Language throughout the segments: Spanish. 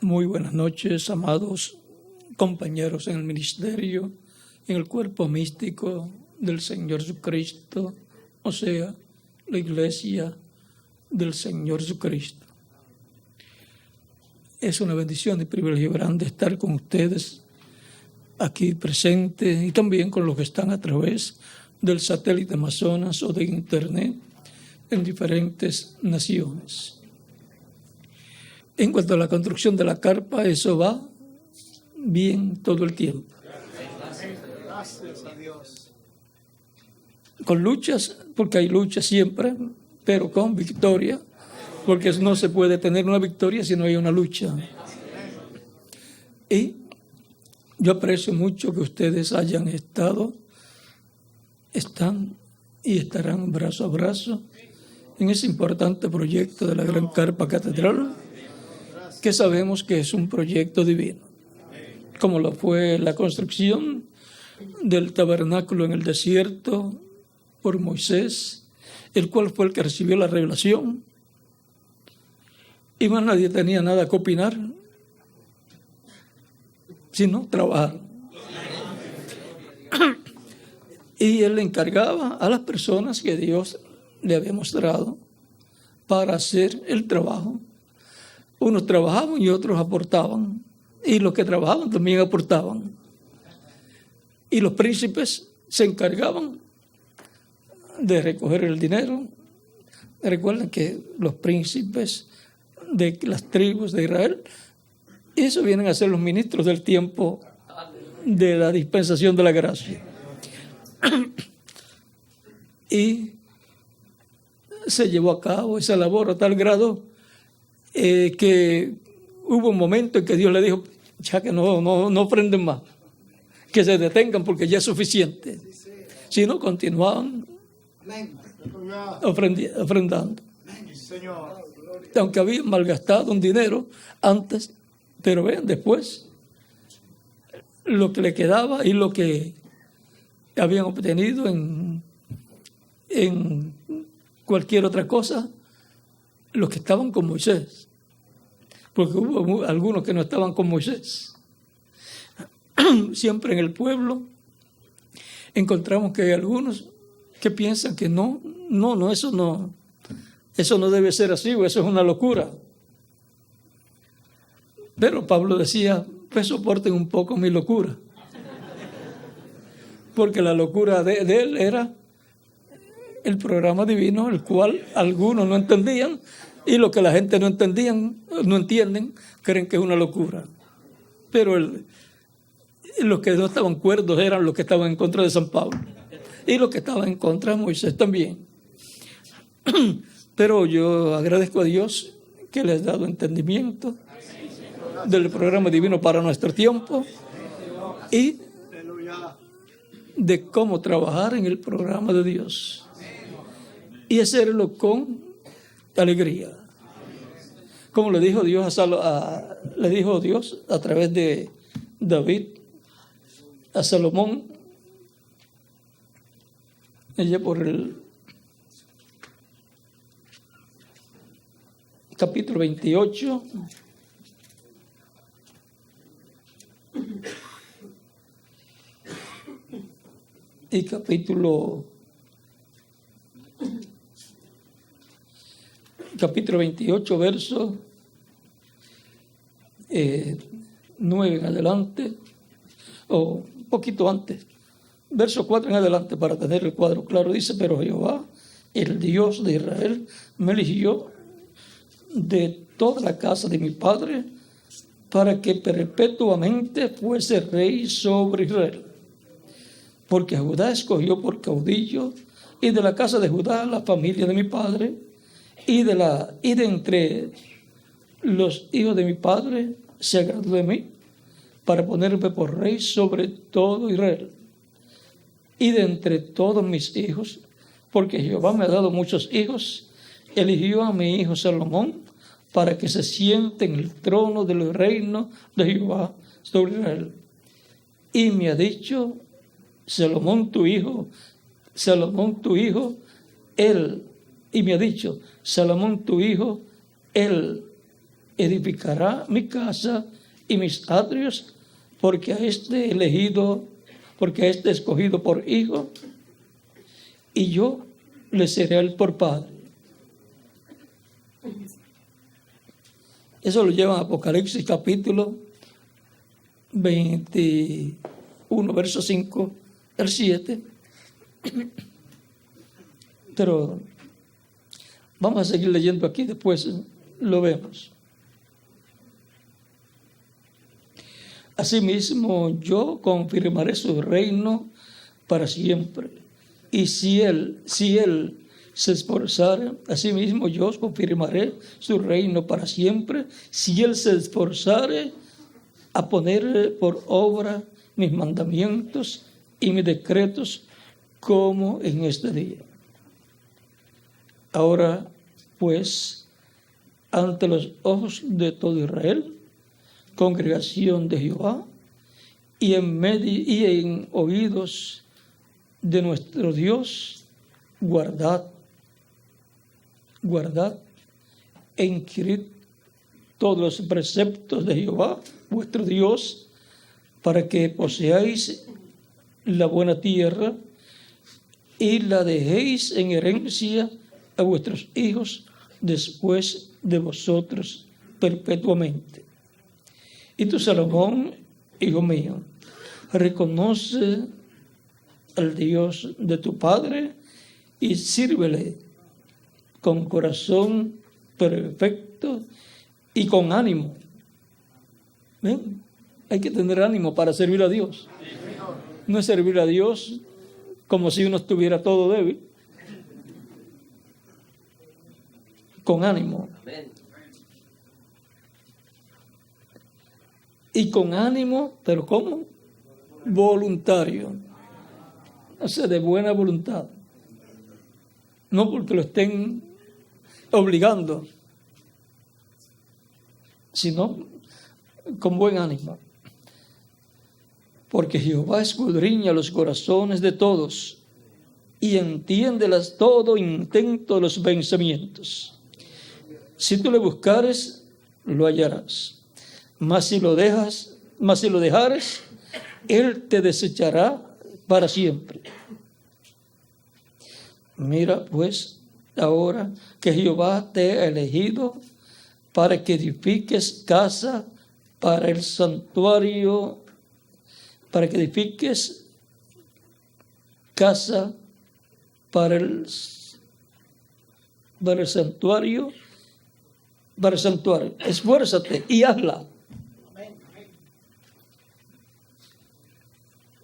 Muy buenas noches, amados compañeros en el ministerio, en el cuerpo místico del Señor Jesucristo, o sea, la iglesia del Señor Jesucristo. Es una bendición y privilegio grande estar con ustedes aquí presentes y también con los que están a través del satélite Amazonas o de Internet en diferentes naciones. En cuanto a la construcción de la carpa, eso va bien todo el tiempo. Gracias a Dios. Con luchas, porque hay luchas siempre, pero con victoria, porque no se puede tener una victoria si no hay una lucha. Y yo aprecio mucho que ustedes hayan están y estarán brazo a brazo en ese importante proyecto de la Gran Carpa Catedral, que sabemos que es un proyecto divino, como lo fue la construcción del tabernáculo en el desierto por Moisés, el cual fue el que recibió la revelación, y más nadie tenía nada que opinar, sino trabajar. Y él le encargaba a las personas que Dios le había mostrado para hacer el trabajo. Unos trabajaban y otros aportaban, y los que trabajaban también aportaban. Y los príncipes se encargaban de recoger el dinero. Recuerden que los príncipes de las tribus de Israel, eso vienen a ser los ministros del tiempo de la dispensación de la gracia. Y se llevó a cabo esa labor a tal grado que hubo un momento en que Dios le dijo, ya que no ofrenden más, que se detengan porque ya es suficiente. Si no, continuaban ofrendando. Aunque habían malgastado un dinero antes, pero vean, después lo que le quedaba y lo que habían obtenido en cualquier otra cosa, los que estaban con Moisés, porque hubo algunos que no estaban con Moisés. Siempre en el pueblo encontramos que hay algunos que piensan que no, eso no debe ser así, o eso es una locura. Pero Pablo decía, pues soporten un poco mi locura, porque la locura de él era el programa divino, el cual algunos no entendían, y lo que la gente no entienden, creen que es una locura. Pero los que no estaban cuerdos eran los que estaban en contra de San Pablo, y los que estaban en contra de Moisés también. Pero yo agradezco a Dios que les ha dado entendimiento del programa divino para nuestro tiempo y de cómo trabajar en el programa de Dios y hacerlo con alegría. Como le dijo Dios a través de David a Salomón, ella por el capítulo 28, y capítulo 28, verso 9 en adelante, o un poquito antes, verso 4 en adelante, para tener el cuadro claro, dice, pero Jehová, el Dios de Israel, me eligió de toda la casa de mi padre para que perpetuamente fuese rey sobre Israel. Porque Judá escogió por caudillo, y de la casa de Judá la familia de mi padre, y de entre los hijos de mi padre se agradó de mí, para ponerme por rey sobre todo Israel. Y de entre todos mis hijos, porque Jehová me ha dado muchos hijos, eligió a mi hijo Salomón para que se siente en el trono del reino de Jehová sobre Israel. Y me ha dicho, Salomón tu hijo, él, y me ha dicho, Salomón tu hijo, él edificará mi casa y mis atrios, porque a este escogido por hijo, y yo le seré él por padre. Eso lo lleva a Apocalipsis capítulo 21, verso 5 al 7. Pero vamos a seguir leyendo aquí, después lo vemos. Asimismo, yo confirmaré su reino para siempre. Y si él se esforzare, asimismo yo confirmaré su reino para siempre, si él se esforzare a poner por obra mis mandamientos y mis decretos, como en este día. Ahora, pues, ante los ojos de todo Israel, congregación de Jehová, y en oídos de nuestro Dios, guardad e inquirid todos los preceptos de Jehová, vuestro Dios, para que poseáis la buena tierra y la dejéis en herencia a vuestros hijos después de vosotros perpetuamente. Y tú, Salomón, hijo mío, reconoce al Dios de tu padre y sírvele con corazón perfecto y con ánimo. ¿Ven? Hay que tener ánimo para servir a Dios. No es servir a Dios como si uno estuviera todo débil. Con ánimo. Y con ánimo, pero ¿cómo? Voluntario. O sea, de buena voluntad. No porque lo estén obligando, sino con buen ánimo. Porque Jehová escudriña los corazones de todos y entiéndelas todo intento de los pensamientos. Si tú le buscares, lo hallarás. Mas si lo dejares, él te desechará para siempre. Mira, pues, ahora que Jehová te ha elegido para que edifiques casa para el santuario, para que edifiques casa para el santuario, esfuérzate y hazla.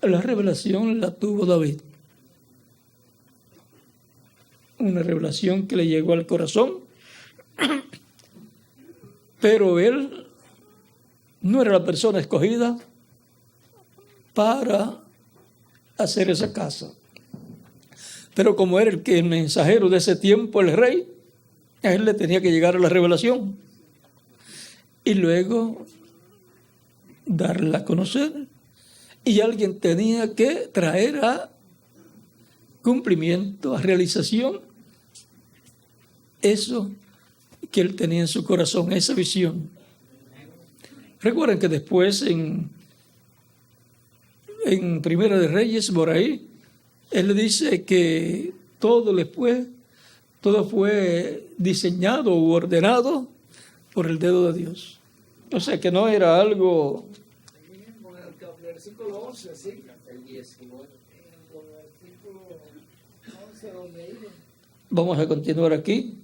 La revelación la tuvo David. Una revelación que le llegó al corazón, pero él no era la persona escogida para hacer esa casa. Pero como era el mensajero de ese tiempo, el rey, a él le tenía que llegar a la revelación y luego darla a conocer. Y alguien tenía que traer a cumplimiento, a realización, eso que él tenía en su corazón, esa visión. Recuerden que después en Primera de Reyes, por ahí, él le dice que todo fue diseñado u ordenado por el dedo de Dios. O sea que no era algo... Versículo 11, sí, el 19. Versículo 11, donde iba. Vamos a continuar aquí.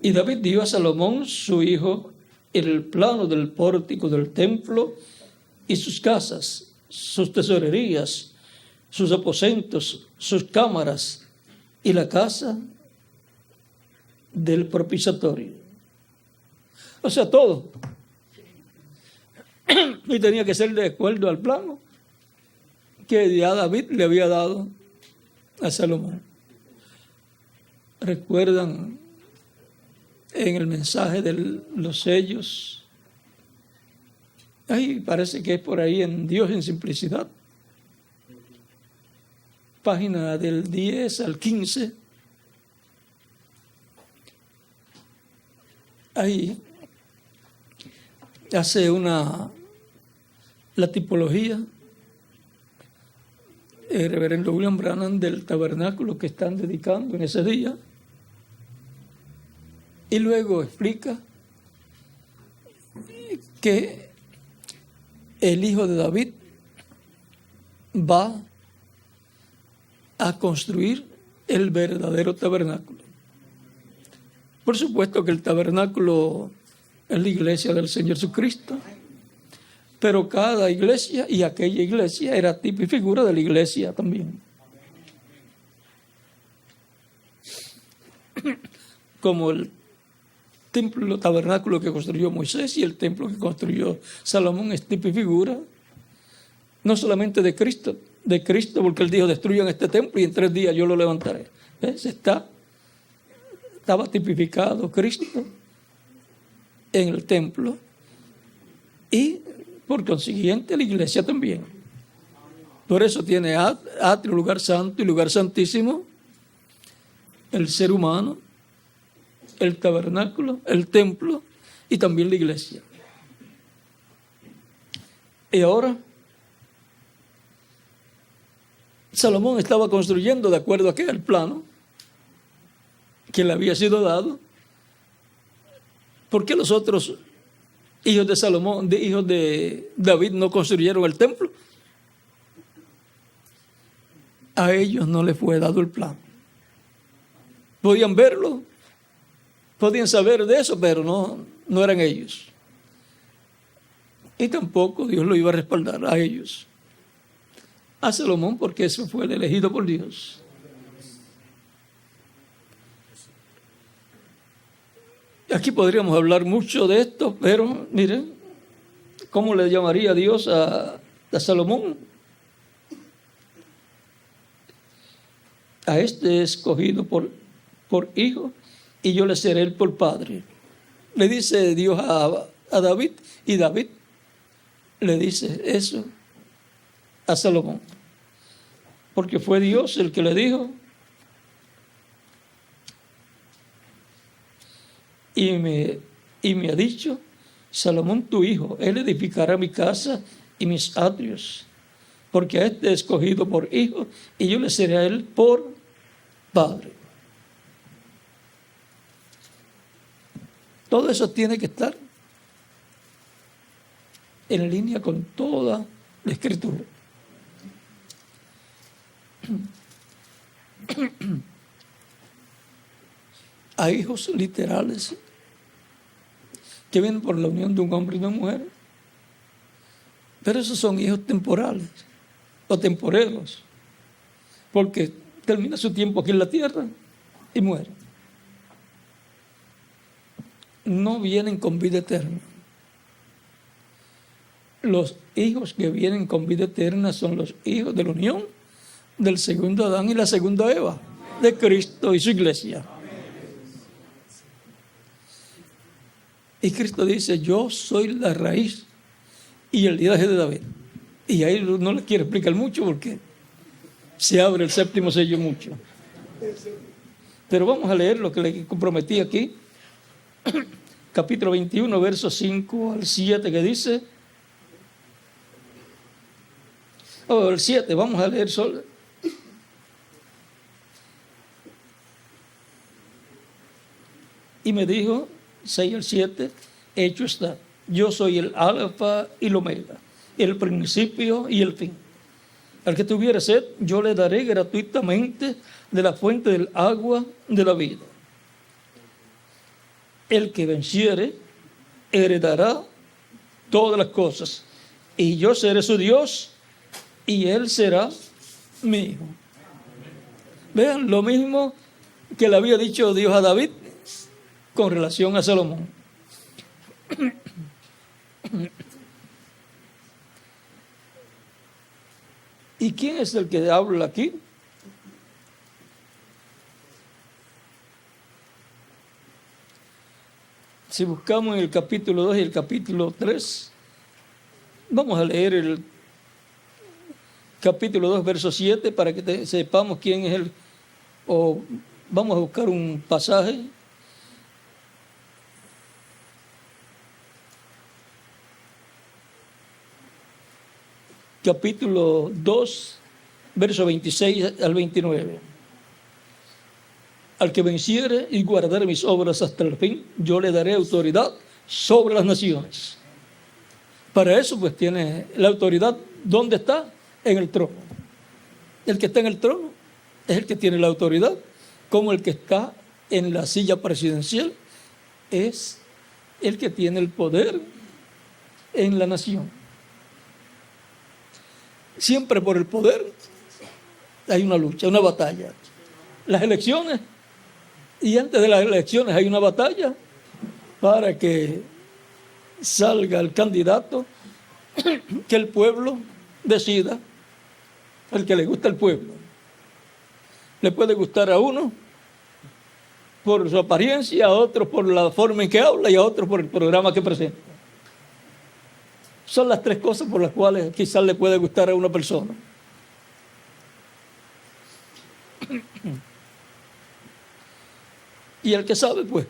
Y David dio a Salomón, su hijo, el plano del pórtico del templo y sus casas, sus tesorerías, sus aposentos, sus cámaras y la casa del propiciatorio. O sea, todo. Y tenía que ser de acuerdo al plano que ya David le había dado a Salomón. ¿Recuerdan en el mensaje de los sellos? Ahí parece que es por ahí en Dios en Simplicidad. Página del 10 al 15. ahí hace la tipología el reverendo William Branham del tabernáculo que están dedicando en ese día, y luego explica que el hijo de David va a construir el verdadero tabernáculo. Por supuesto que el tabernáculo es la iglesia del Señor Jesucristo, pero cada iglesia y aquella iglesia era tipo y figura de la iglesia también. Como el templo, el tabernáculo que construyó Moisés y el templo que construyó Salomón es tipo y figura, no solamente de Cristo, porque él dijo: destruyan este templo y en 3 días yo lo levantaré. ¿Ves? Estaba tipificado Cristo en el templo y por consiguiente la iglesia también. Por eso tiene atrio, lugar santo y lugar santísimo, el ser humano, el tabernáculo, el templo y también la iglesia. Y ahora Salomón estaba construyendo de acuerdo a aquel plano que le había sido dado. ¿Por qué los otros hijos de Salomón, hijos de David, no construyeron el templo? A ellos no les fue dado el plan. Podían verlo, podían saber de eso, pero no eran ellos. Y tampoco Dios lo iba a respaldar a ellos. A Salomón, porque eso fue el elegido por Dios. Aquí podríamos hablar mucho de esto, pero miren, ¿cómo le llamaría Dios a Salomón? A este escogido por hijo, y yo le seré él por padre. Le dice Dios a David, y David le dice eso a Salomón, porque fue Dios el que le dijo: y me ha dicho: Salomón tu hijo, él edificará mi casa y mis atrios, porque a este he escogido por hijo, y yo le seré a él por padre. Todo eso tiene que estar en línea con toda la Escritura. Hay hijos literales que vienen por la unión de un hombre y una mujer, pero esos son hijos temporales o temporeros, porque termina su tiempo aquí en la tierra y mueren. No vienen con vida eterna. Los hijos que vienen con vida eterna son los hijos de la unión del segundo Adán y la segunda Eva, de Cristo y su iglesia. Y Cristo dice: yo soy la raíz y el linaje de David. Y ahí no le quiero explicar mucho porque se abre el 7º sello mucho. Pero vamos a leer lo que le comprometí aquí. Capítulo 21, versos 5 al 7, que dice... el 7, vamos a leer solo. Y me dijo, 6 al 7, hecho está: yo soy el alfa y el omega, el principio y el fin. Al que tuviera sed, yo le daré gratuitamente de la fuente del agua de la vida. El que venciere heredará todas las cosas, y yo seré su Dios, y él será mi hijo. Vean, lo mismo que le había dicho Dios a David con relación a Salomón. ¿Y quién es el que habla aquí? Si buscamos en el capítulo 2 y el capítulo 3, vamos a leer el capítulo 2, verso 7, para que sepamos quién es vamos a buscar un pasaje capítulo 2, verso 26 al 29. Al que venciere y guardare mis obras hasta el fin, yo le daré autoridad sobre las naciones. Para eso, pues, tiene la autoridad. ¿Dónde está? En el trono. El que está en el trono es el que tiene la autoridad, como el que está en la silla presidencial es el que tiene el poder en la nación. Siempre por el poder hay una lucha, una batalla. Las elecciones, y antes de las elecciones hay una batalla para que salga el candidato que el pueblo decida, el que le gusta al pueblo. Le puede gustar a uno por su apariencia, a otro por la forma en que habla y a otro por el programa que presenta. Son las tres cosas por las cuales quizás le puede gustar a una persona. Y el que sabe, pues,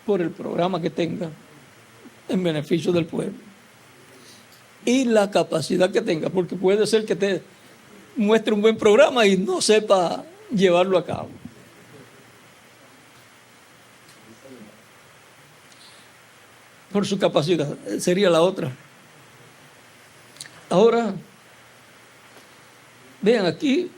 por el programa que tenga en beneficio del pueblo. Y la capacidad que tenga, porque puede ser que te muestre un buen programa y no sepa llevarlo a cabo. Por su capacidad, sería la otra. Ahora, vean aquí,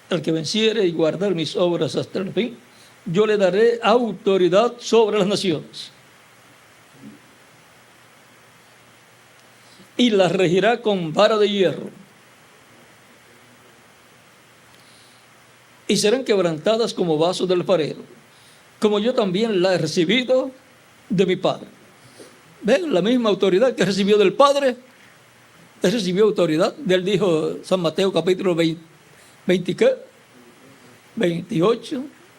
al que venciere y guardar mis obras hasta el fin, yo le daré autoridad sobre las naciones. Y las regirá con vara de hierro. Y serán quebrantadas como vasos del alfarero, como yo también la he recibido de mi Padre. ¿Ven? La misma autoridad que recibió del Padre, él recibió autoridad. Él dijo, San Mateo capítulo 28,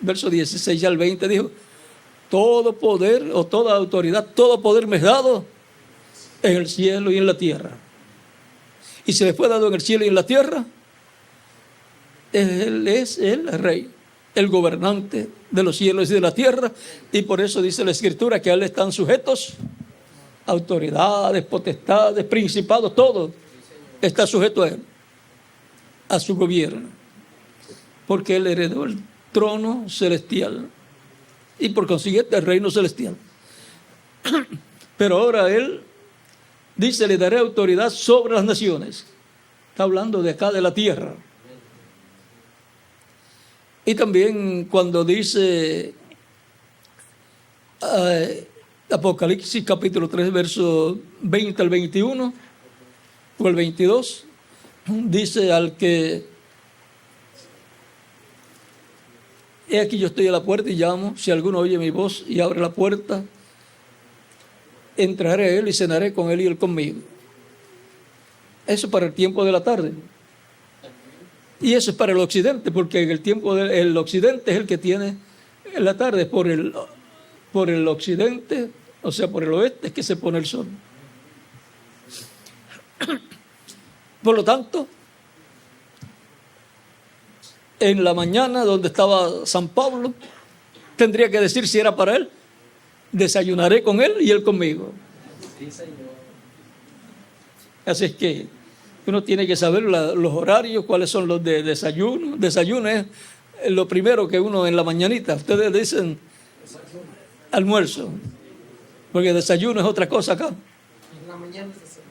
verso 16 al 20, dijo, todo poder o toda autoridad, todo poder me es dado en el cielo y en la tierra. Y se le fue dado en el cielo y en la tierra. Él es el rey, el gobernante de los cielos y de la tierra, y por eso dice la Escritura que a él están sujetos autoridades, potestades, principados, todo está sujeto a él, a su gobierno, porque él heredó el trono celestial y por consiguiente el reino celestial. Pero ahora él dice, le daré autoridad sobre las naciones. Está hablando de acá de la tierra. Y también cuando dice Apocalipsis capítulo 3, verso 20 al 21 o el 22, dice al que, he aquí yo estoy a la puerta y llamo, si alguno oye mi voz y abre la puerta, entraré a él y cenaré con él y él conmigo. Eso para el tiempo de la tarde. Y eso es para el occidente, porque en el tiempo del occidente es el que tiene en la tarde. Por el occidente, o sea, por el oeste, es que se pone el sol. Por lo tanto, en la mañana donde estaba San Pablo, tendría que decir si era para él, desayunaré con él y él conmigo. Sí, Señor. Así es que uno tiene que saber los horarios, cuáles son los de desayuno. Desayuno es lo primero que uno en la mañanita. Ustedes dicen almuerzo, porque desayuno es otra cosa acá. En la mañana es desayuno.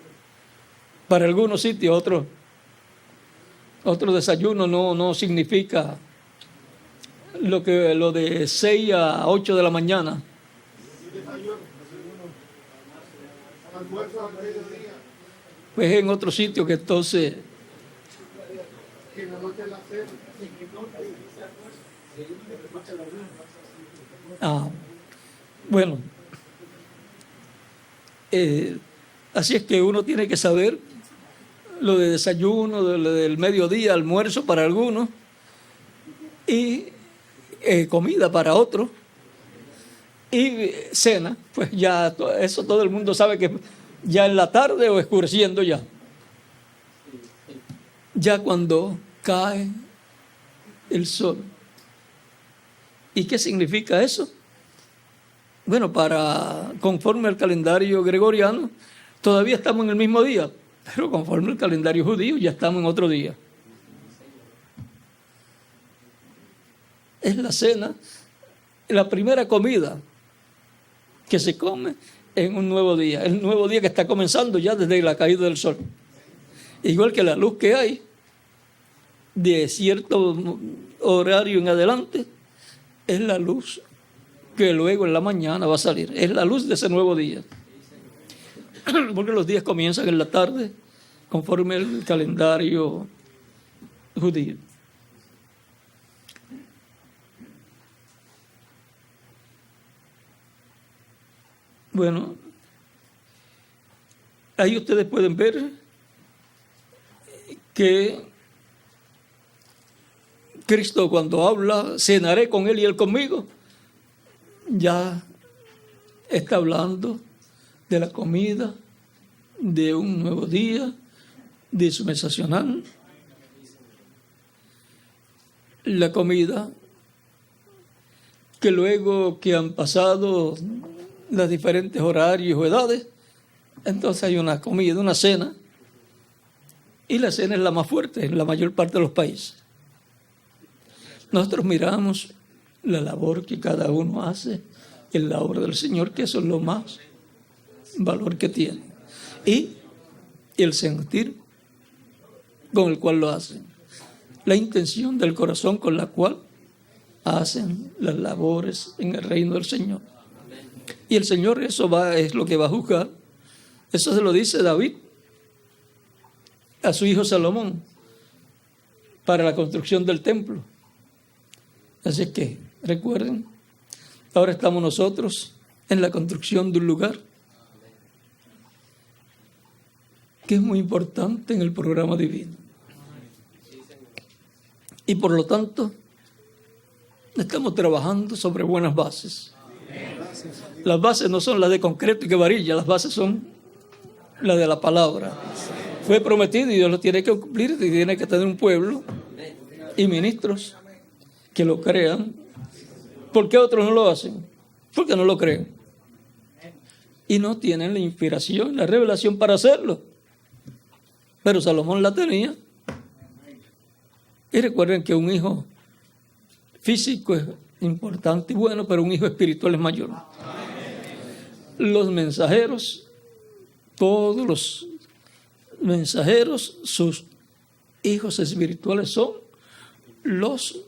Para algunos sitios, otro desayuno no significa lo de 6 a 8 de la mañana. Pues en otro sitio que entonces bueno, así es que uno tiene que saber lo de desayuno, lo del mediodía, almuerzo para algunos y comida para otros y cena. Pues ya eso todo el mundo sabe que ya en la tarde o oscureciendo ya cuando cae el sol. ¿Y qué significa eso? Bueno, conforme al calendario gregoriano, Todavía estamos en el mismo día, pero conforme el calendario judío ya estamos en otro día. Es la cena, la primera comida que se come en un nuevo día. El nuevo día que está comenzando ya desde la caída del sol. Igual que la luz que hay de cierto horario en adelante, es la luz que luego en la mañana va a salir. Es la luz de ese nuevo día. Porque los días comienzan en la tarde, conforme el calendario judío. Bueno, ahí ustedes pueden ver que Cristo, cuando habla, cenaré con él y él conmigo, ya está hablando de la comida, de un nuevo día, de su mensacional. La comida que luego que han pasado los diferentes horarios o edades, entonces hay una comida, una cena, y la cena es la más fuerte en la mayor parte de los países. Nosotros miramos la labor que cada uno hace en la obra del Señor, que eso es lo más valor que tiene, y el sentir con el cual lo hacen, la intención del corazón con la cual hacen las labores en el reino del Señor. Y el Señor eso es lo que va a juzgar. Eso se lo dice David a su hijo Salomón para la construcción del templo. Así que recuerden, ahora estamos nosotros en la construcción de un lugar que es muy importante en el programa divino. Y por lo tanto, estamos trabajando sobre buenas bases. Las bases no son las de concreto y que varilla, las bases son las de la palabra. Fue prometido y Dios lo tiene que cumplir, y tiene que tener un pueblo y ministros que lo crean. ¿Por qué otros no lo hacen? Porque no lo creen. Y no tienen la inspiración, la revelación para hacerlo. Pero Salomón la tenía. Y recuerden que un hijo físico es importante y bueno, pero un hijo espiritual es mayor. Los mensajeros, todos los mensajeros, sus hijos espirituales son los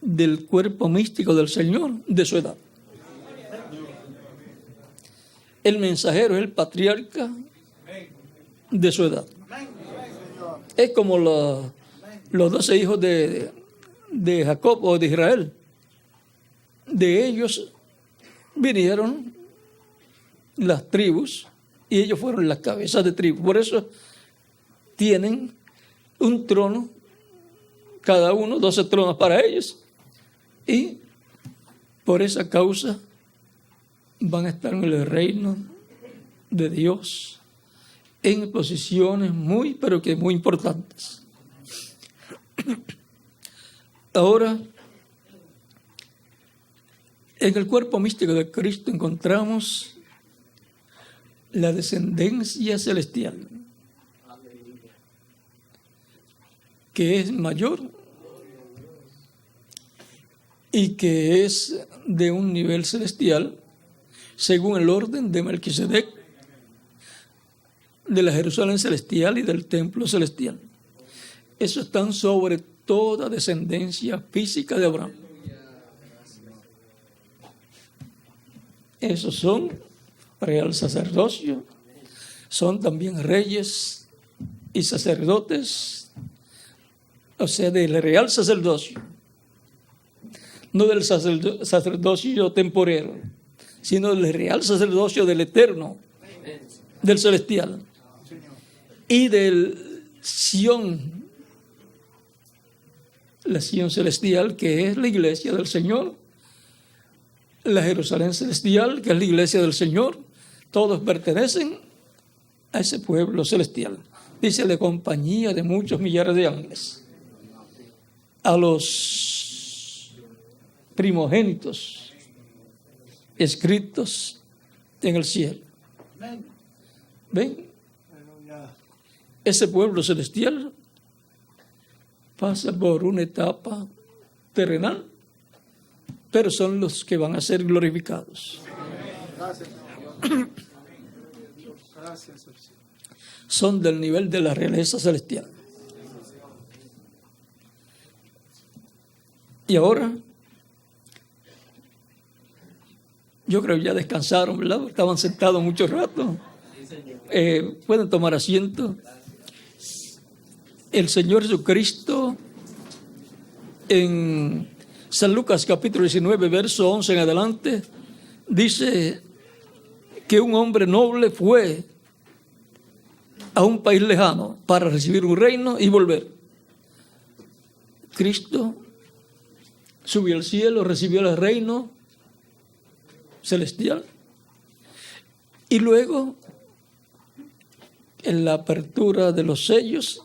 del cuerpo místico del Señor de su edad. El mensajero es el patriarca de su edad. Es como los 12 hijos de Jacob o de Israel. De ellos vinieron las tribus y ellos fueron las cabezas de tribu. Por eso tienen un trono, cada uno, 12 tronos para ellos. Y por esa causa van a estar en el reino de Dios en posiciones muy, pero que muy importantes. Ahora, en el cuerpo místico de Cristo encontramos la descendencia celestial, que es mayor y que es de un nivel celestial según el orden de Melquisedec, de la Jerusalén celestial y del templo celestial. Eso están sobre toda descendencia física de Abraham. Esos son real sacerdocio, son también reyes y sacerdotes, o sea, del real sacerdocio, no del sacerdocio temporero, sino del real sacerdocio del eterno, del celestial, y del Sión, la Sión celestial, que es la iglesia del Señor, la Jerusalén celestial, que es la iglesia del Señor. Todos pertenecen a ese pueblo celestial. Dice, la compañía de muchos millares de ángeles. A los primogénitos escritos en el cielo. ¿Ven? Ese pueblo celestial pasa por una etapa terrenal, pero son los que van a ser glorificados. Son del nivel de la realeza celestial. Y ahora, yo creo que ya descansaron, ¿verdad? Estaban sentados mucho rato. Pueden tomar asiento. El Señor Jesucristo en San Lucas capítulo 19, verso 11 en adelante, dice que un hombre noble fue a un país lejano para recibir un reino y volver. Cristo subió al cielo, recibió el reino celestial y luego en la apertura de los sellos,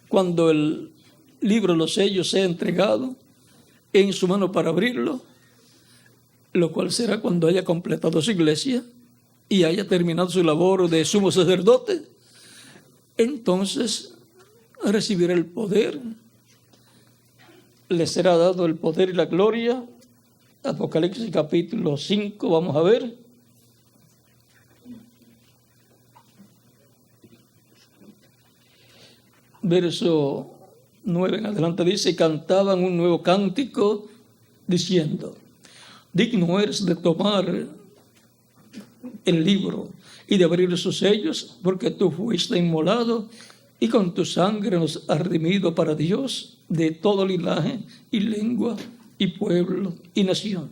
cuando el libro de los sellos sea entregado en su mano para abrirlo, lo cual será cuando haya completado su iglesia y haya terminado su labor de sumo sacerdote, entonces recibirá el poder, le será dado el poder y la gloria. Apocalipsis capítulo 5, vamos a ver. Verso 9 en adelante dice: cantaban un nuevo cántico diciendo: digno eres de tomar el libro y de abrir sus sellos, porque tú fuiste inmolado y con tu sangre nos has redimido para Dios de todo linaje y lengua y pueblo y nación,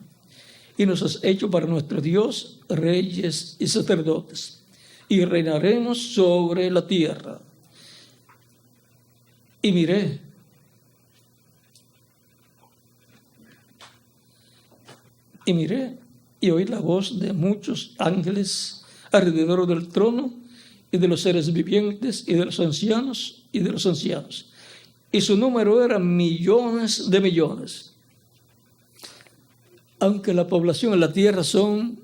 y nos has hecho para nuestro Dios reyes y sacerdotes, y reinaremos sobre la tierra. Y miré, y oí la voz de muchos ángeles alrededor del trono, y de los seres vivientes, y de los ancianos, y de los ancianos. Y su número era millones de millones. Aunque la población en la tierra son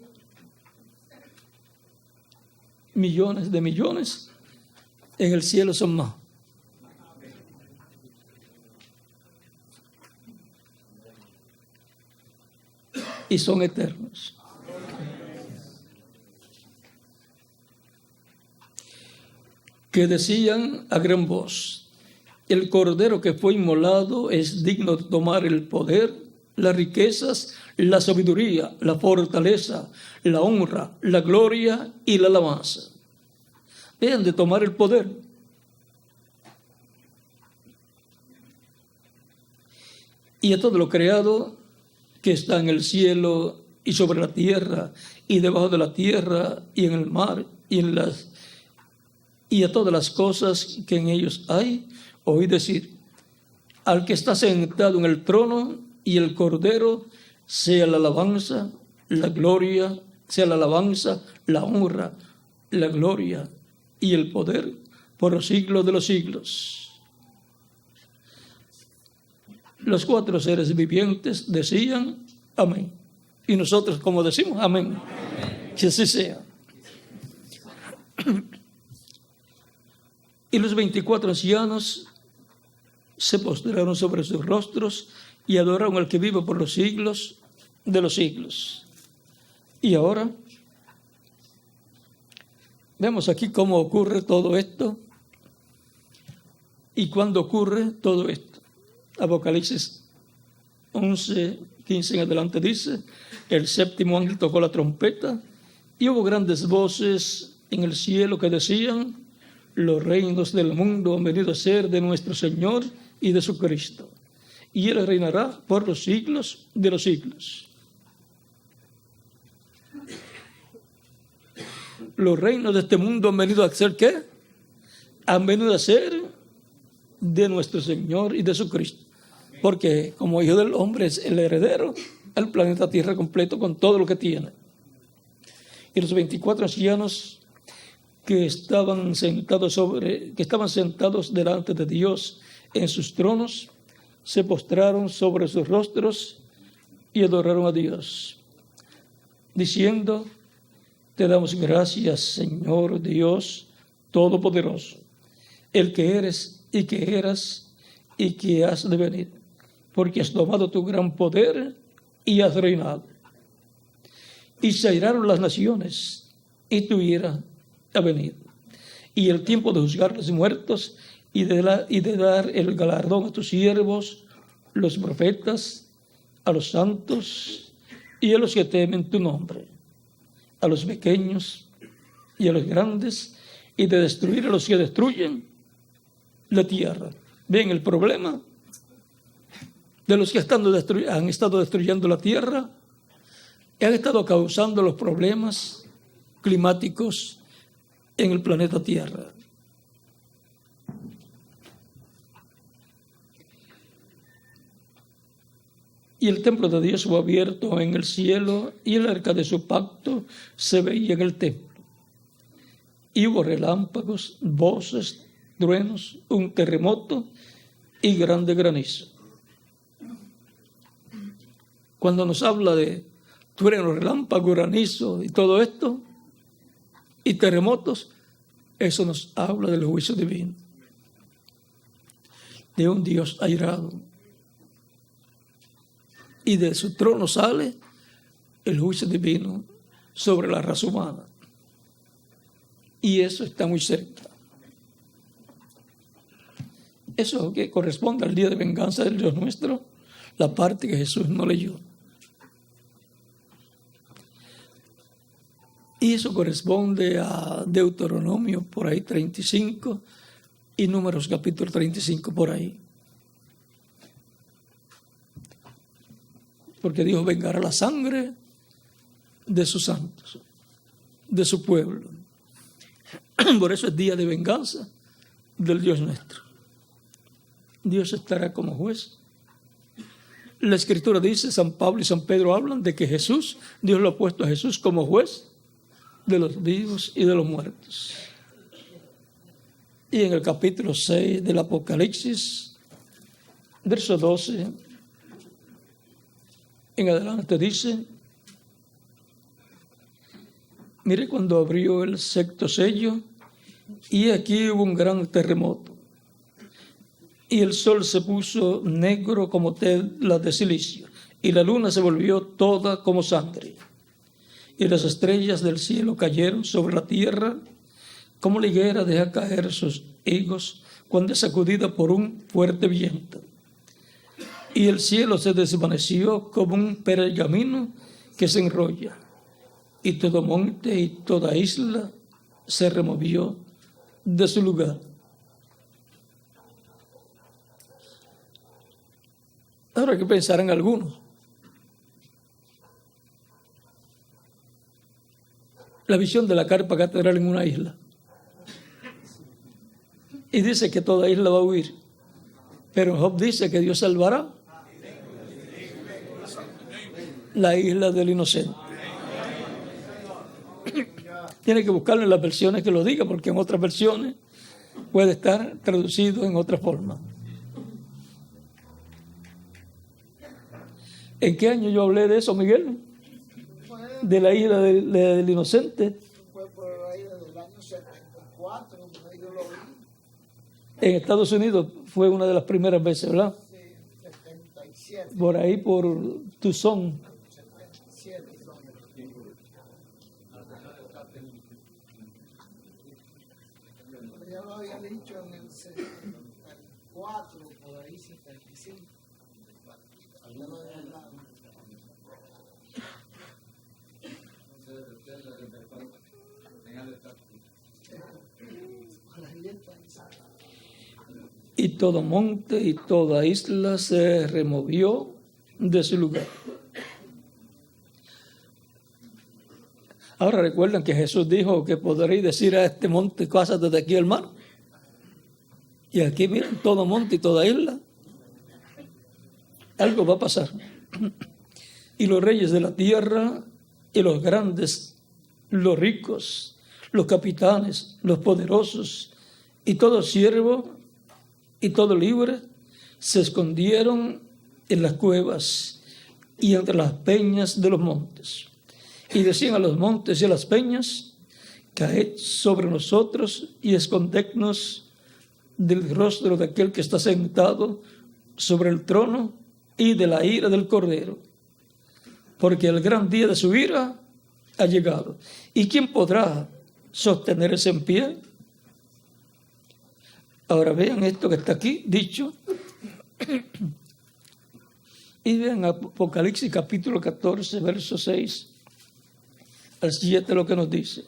millones de millones, en el cielo son más. Y son eternos. Que decían a gran voz: el cordero que fue inmolado es digno de tomar el poder, las riquezas, la sabiduría, la fortaleza, la honra, la gloria y la alabanza. Vean, de tomar el poder. Y a todo lo creado que está en el cielo y sobre la tierra y debajo de la tierra y en el mar y a todas las cosas que en ellos hay, oí decir: al que está sentado en el trono y el cordero, sea la alabanza, la gloria, sea la alabanza, la honra, la gloria y el poder por los siglos de los siglos. Los cuatro seres vivientes decían amén. Y nosotros, como decimos, amén. Que así sea. Y los 24 ancianos se postraron sobre sus rostros y adoraron al que vive por los siglos de los siglos. Y ahora vemos aquí cómo ocurre todo esto y cuándo ocurre todo esto. Apocalipsis 11, 15 en adelante dice: el séptimo ángel tocó la trompeta y hubo grandes voces en el cielo que decían: los reinos del mundo han venido a ser de nuestro Señor y de su Cristo, y Él reinará por los siglos de los siglos. Los reinos de este mundo han venido a ser ¿qué? Han venido a ser de nuestro Señor y de su Cristo. Porque como hijo del hombre es el heredero al planeta Tierra completo con todo lo que tiene. Y los 24 ancianos que estaban sentados delante de Dios en sus tronos, se postraron sobre sus rostros y adoraron a Dios, diciendo: Te damos gracias, Señor Dios Todopoderoso, el que eres y que eras y que has de venir, porque has tomado tu gran poder y has reinado. Y se airaron las naciones, y tu ira ha venido. Y el tiempo de juzgar a los muertos y de dar el galardón a tus siervos, los profetas, a los santos y a los que temen tu nombre, a los pequeños y a los grandes, y de destruir a los que destruyen la tierra. ¿Ven el problema de los que han estado destruyendo la tierra? Han estado causando los problemas climáticos en el planeta Tierra. Y el templo de Dios fue abierto en el cielo, y el arca de su pacto se veía en el templo. Y hubo relámpagos, voces, truenos, un terremoto y grande granizo. Cuando nos habla de truenos, relámpagos, granizo y todo esto, y terremotos, eso nos habla del juicio divino, de un Dios airado. Y de su trono sale el juicio divino sobre la raza humana. Y eso está muy cerca. Eso que corresponde al día de venganza del Dios nuestro, la parte que Jesús no leyó. Y eso corresponde a Deuteronomio, por ahí 35, y Números capítulo 35, por ahí. Porque Dios vengará la sangre de sus santos, de su pueblo. Por eso es día de venganza del Dios nuestro. Dios estará como juez. La Escritura dice, San Pablo y San Pedro hablan de que Jesús, Dios lo ha puesto a Jesús como juez de los vivos y de los muertos. Y en el capítulo 6 del Apocalipsis, verso 12, en adelante dice, mire cuando abrió el sexto sello, y aquí hubo un gran terremoto, y el sol se puso negro como tela de silicio, y la luna se volvió toda como sangre, y las estrellas del cielo cayeron sobre la tierra, como la higuera deja caer sus higos cuando es sacudida por un fuerte viento. Y el cielo se desvaneció como un pergamino que se enrolla, y todo monte y toda isla se removió de su lugar. Ahora, ¿qué pensarán algunos? La visión de la carpa catedral en una isla. Y dice que toda isla va a huir. Pero Job dice que Dios salvará la isla del inocente. Tiene que buscarlo en las versiones que lo diga, porque en otras versiones puede estar traducido en otra forma. ¿En qué año yo hablé de eso, Miguel? De la isla del inocente. Fue por ahí del año 74, por ahí yo lo vi. En Estados Unidos fue una de las primeras veces, ¿verdad? Sí, 77. Por ahí, por Tucson. 77. Ya lo había dicho en el 74, por ahí 75. Ya lo había hablado. Y todo monte y toda isla se removió de su lugar. Ahora recuerdan que Jesús dijo que podréis decir a este monte, pásate de aquí al mar. Y aquí miren, todo monte y toda isla. Algo va a pasar. Y los reyes de la tierra y los grandes, los ricos, los capitanes, los poderosos y todo siervo y todo libre se escondieron en las cuevas y entre las peñas de los montes. Y decían a los montes y a las peñas: caed sobre nosotros y escondednos del rostro de aquel que está sentado sobre el trono y de la ira del Cordero, porque el gran día de su ira ha llegado. ¿Y quién podrá sostenerse en pie? Ahora vean esto que está aquí dicho. Y vean Apocalipsis capítulo 14, verso 6 al 7, lo que nos dice: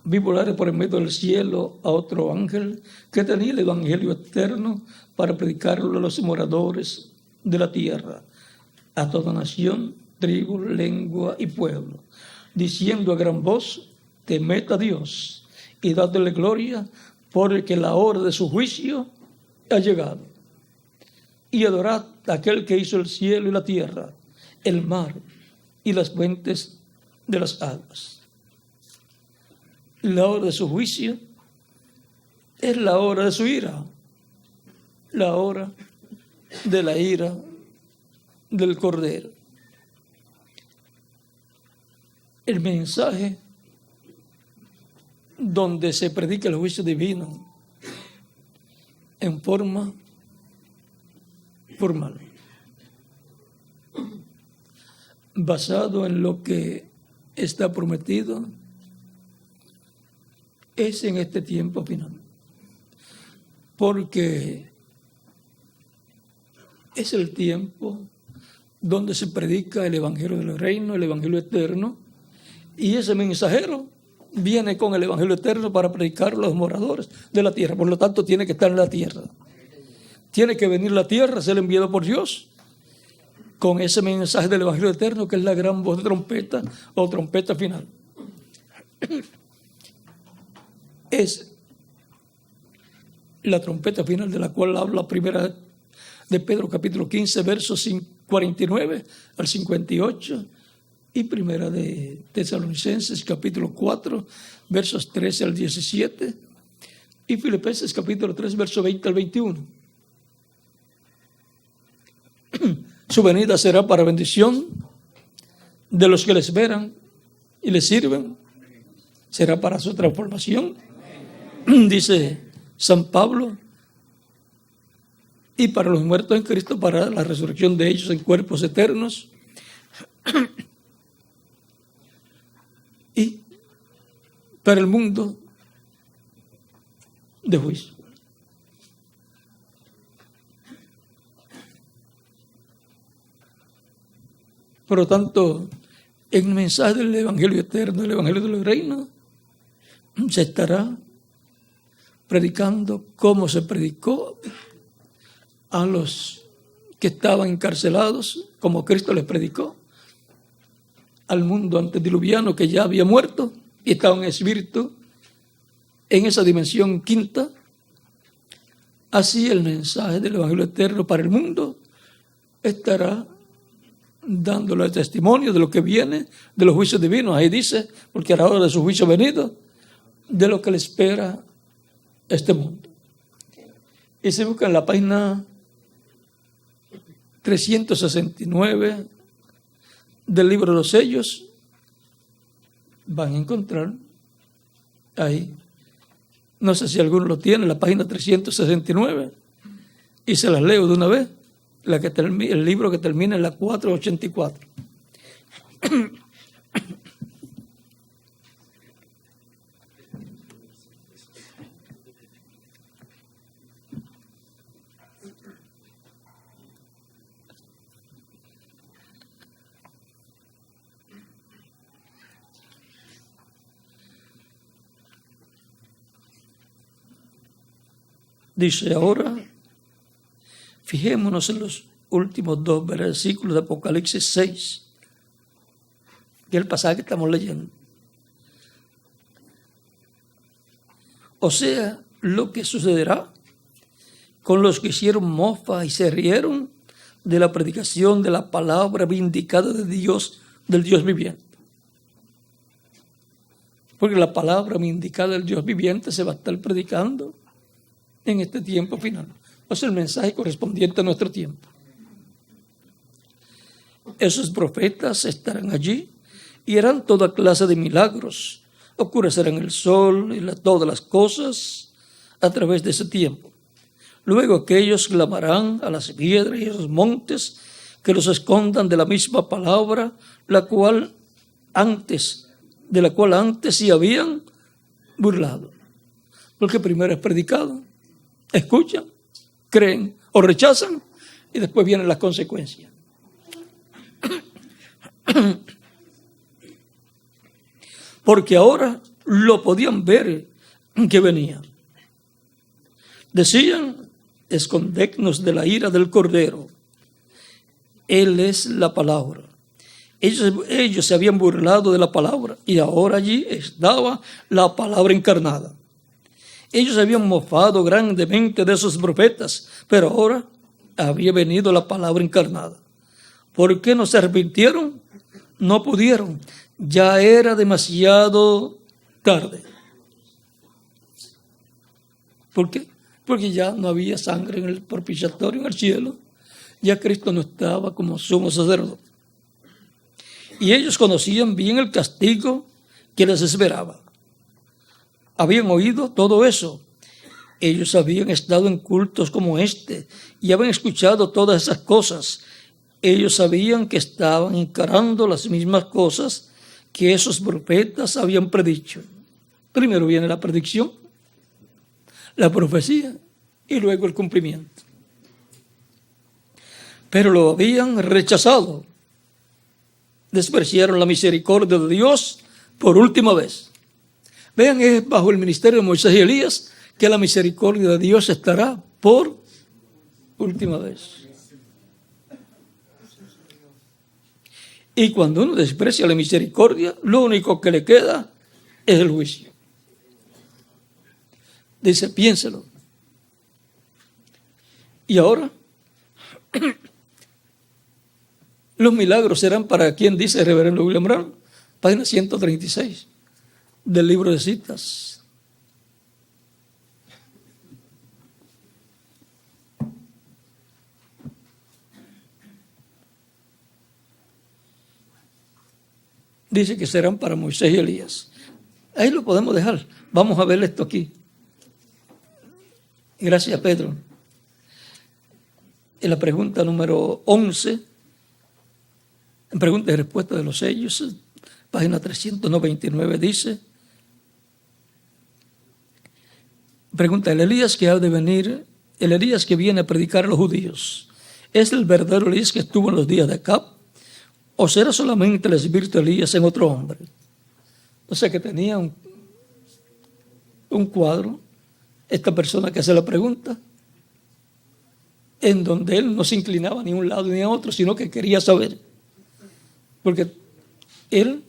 vi volar por el medio del cielo a otro ángel que tenía el evangelio eterno para predicarlo a los moradores de la tierra, a toda nación, tribu, lengua y pueblo, diciendo a gran voz: temed a Dios y dadle gloria, porque la hora de su juicio ha llegado. Y adorad a aquel que hizo el cielo y la tierra, el mar y las fuentes de las aguas. La hora de su juicio es la hora de su ira, la hora de la ira del Cordero. El mensaje donde se predica el juicio divino en forma formal, basado en lo que está prometido, es en este tiempo final, porque es el tiempo donde se predica el evangelio del reino, el evangelio eterno, y ese mensajero viene con el evangelio eterno para predicar a los moradores de la tierra. Por lo tanto, tiene que estar en la tierra. Tiene que venir la tierra, ser enviado por Dios con ese mensaje del evangelio eterno, que es la gran voz de trompeta o trompeta final. Es la trompeta final de la cual habla primera de Pedro capítulo 15, versos 49 al 58, y primera de Tesalonicenses capítulo 4, versos 13 al 17, y Filipenses capítulo 3, verso 20 al 21. Su venida será para bendición de los que le esperan y le sirven. Será para su transformación, dice San Pablo, y para los muertos en Cristo, para la resurrección de ellos en cuerpos eternos, y para el mundo de juicio. Por lo tanto, en el mensaje del evangelio eterno, el evangelio del reino, se estará predicando como se predicó a los que estaban encarcelados, como Cristo les predicó al mundo antediluviano que ya había muerto y estaba en espíritu en esa dimensión quinta. Así el mensaje del evangelio eterno para el mundo estará dándole testimonio de lo que viene, de los juicios divinos. Ahí dice: porque a la hora de su juicio venido, de lo que le espera este mundo. Y se busca en la página 369 del libro de los sellos, van a encontrar ahí, no sé si alguno lo tiene, la página 369, y se las leo de una vez, el libro que termina en la 484. Dice ahora, fijémonos en los últimos dos versículos de Apocalipsis 6, que es el pasaje que estamos leyendo. O sea, lo que sucederá con los que hicieron mofa y se rieron de la predicación de la palabra vindicada de Dios, del Dios viviente. Porque la palabra vindicada del Dios viviente se va a estar predicando en este tiempo final. O sea, el mensaje correspondiente a nuestro tiempo. Esos profetas estarán allí y harán toda clase de milagros. Oscurecerán el sol y todas las cosas a través de ese tiempo. Luego aquellos clamarán a las piedras y a los montes que los escondan de la misma palabra, de la cual antes se habían burlado. Porque primero es predicado, escuchan, creen o rechazan y después vienen las consecuencias. Porque ahora lo podían ver que venía. Decían, escondednos de la ira del Cordero. Él es la palabra. Ellos se habían burlado de la palabra y ahora allí estaba la palabra encarnada. Ellos habían mofado grandemente de esos profetas, pero ahora había venido la palabra encarnada. ¿Por qué no se arrepintieron? No pudieron. Ya era demasiado tarde. ¿Por qué? Porque ya no había sangre en el propiciatorio en el cielo. Ya Cristo no estaba como sumo sacerdote. Y ellos conocían bien el castigo que les esperaba. Habían oído todo eso. Ellos habían estado en cultos como este y habían escuchado todas esas cosas. Ellos sabían que estaban encarando las mismas cosas que esos profetas habían predicho. Primero viene la predicción, la profecía y luego el cumplimiento. Pero lo habían rechazado. Despreciaron la misericordia de Dios por última vez. Vean, es bajo el ministerio de Moisés y Elías que la misericordia de Dios estará por última vez. Y cuando uno desprecia la misericordia, lo único que le queda es el juicio. Dice, piénselo. Y ahora, los milagros serán para quien, dice el reverendo William Brown, página 136 del libro de citas. Dice que serán para Moisés y Elías. Ahí lo podemos dejar. Vamos a ver esto aquí. Gracias, Pedro. En la pregunta número 11, en pregunta y respuesta de los sellos, página 399, dice, pregunta, el Elías que ha de venir, el Elías que viene a predicar a los judíos, ¿es el verdadero Elías que estuvo en los días de Acab? ¿O será solamente el espíritu de Elías en otro hombre? O sea que tenía un cuadro, esta persona que hace la pregunta, en donde él no se inclinaba ni a un lado ni a otro, sino que quería saber. Porque él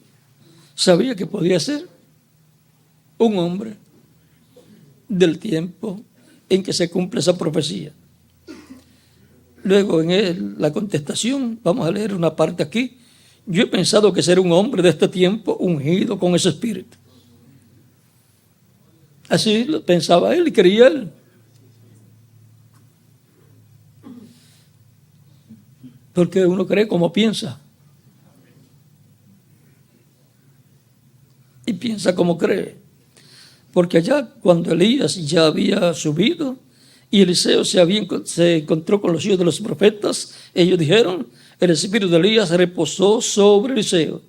sabía que podía ser un hombre del tiempo en que se cumple esa profecía. Luego en la contestación, vamos a leer una parte aquí. Yo he pensado que ser un hombre de este tiempo ungido con ese espíritu. Así lo pensaba él y creía él. Porque uno cree como piensa. Y piensa como cree. Porque allá cuando Elías ya había subido y Eliseo se encontró con los hijos de los profetas, ellos dijeron, el espíritu de Elías reposó sobre Eliseo.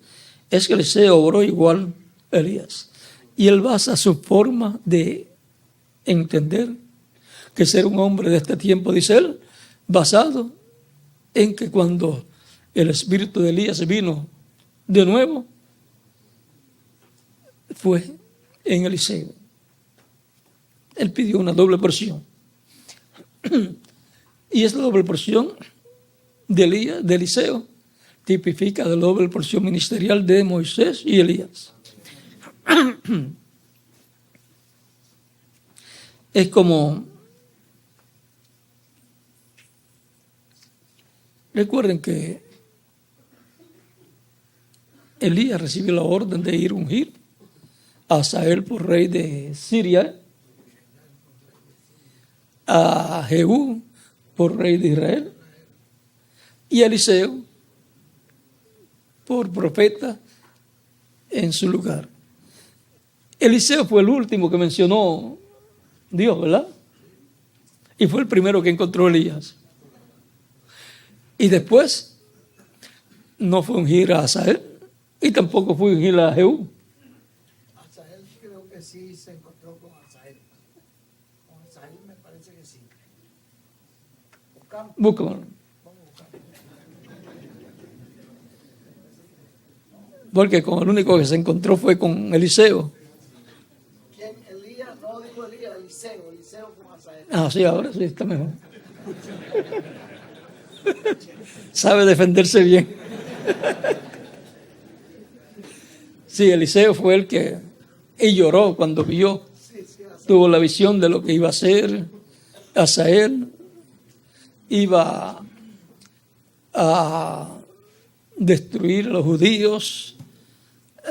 Es que Eliseo obró igual a Elías. Y él basa su forma de entender que ser un hombre de este tiempo, dice él, basado en que cuando el espíritu de Elías vino de nuevo, fue en Eliseo. Él pidió una doble porción. Y esa doble porción de Eliseo tipifica la doble porción ministerial de Moisés y Elías. Es como, recuerden que Elías recibió la orden de ir a ungir a Asael por rey de Siria, a Jehú por rey de Israel, y a Eliseo por profeta en su lugar. Eliseo fue el último que mencionó Dios, ¿verdad? Y fue el primero que encontró a Elías. Y después no fue ungir a Asael y tampoco fue ungir a Jehú. Asael creo que sí se encontró con Asael. Con Asael me parece que sí. Búscamelo. Porque con el único que se encontró fue con Eliseo. ¿Quién? Elías, no dijo Elías, Eliseo con Asael. Ah, sí, ahora sí está mejor. Sabe defenderse bien. Sí, Eliseo fue el que y lloró cuando vio, tuvo la visión de lo que iba a hacer. Asael iba a destruir a los judíos,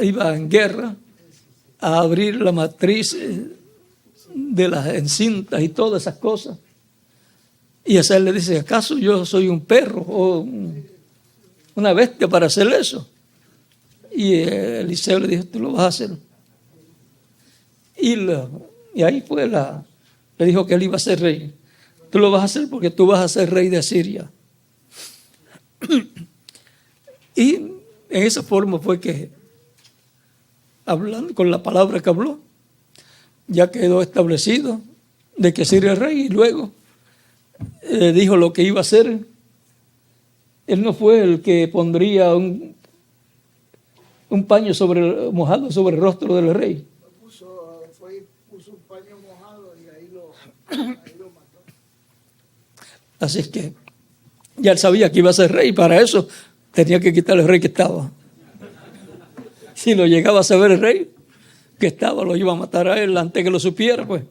iba en guerra a abrir la matriz de las encintas y todas esas cosas. Y Asael le dice, ¿acaso yo soy un perro o una bestia para hacer eso? Y Eliseo le dijo, tú lo vas a hacer. Y ahí fue le dijo que él iba a ser rey. Tú lo vas a hacer porque tú vas a ser rey de Siria. Y en esa forma fue que, hablando con la palabra que habló, ya quedó establecido de que Siria es rey. Y luego dijo lo que iba a hacer. Él no fue el que pondría un paño mojado sobre el rostro del rey. Puso un paño mojado y ahí lo mató. Así es que ya él sabía que iba a ser rey. Para eso tenía que quitar el rey que estaba. Si lo llegaba a saber el rey que estaba, lo iba a matar a él antes que lo supiera, pues.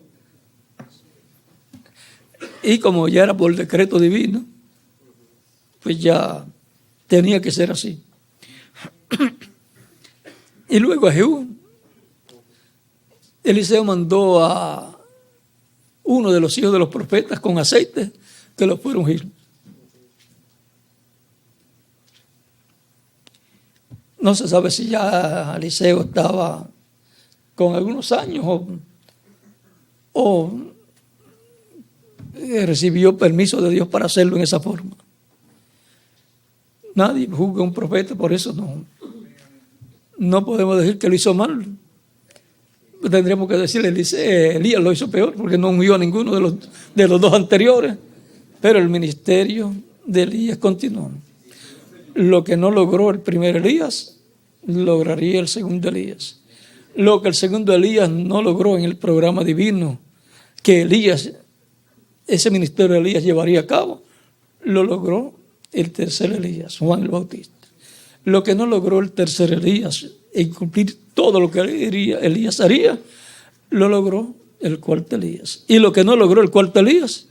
Y como ya era por decreto divino, pues ya tenía que ser así. Y luego a Jehú, Eliseo mandó a uno de los hijos de los profetas con aceite que lo fuera a ungir. No se sabe si ya Eliseo estaba con algunos años o recibió permiso de Dios para hacerlo en esa forma. Nadie juzga a un profeta, por eso no podemos decir que lo hizo mal. Tendríamos que decirle, Elías lo hizo peor porque no ungió a ninguno de los dos anteriores. Pero el ministerio de Elías continuó. Lo que no logró el primer Elías, lograría el segundo Elías. Lo que el segundo Elías no logró en el programa divino que ese ministerio de Elías llevaría a cabo, lo logró el tercer Elías, Juan el Bautista. Lo que no logró el tercer Elías en cumplir todo lo que Elías haría, lo logró el cuarto Elías. Y lo que no logró el cuarto Elías,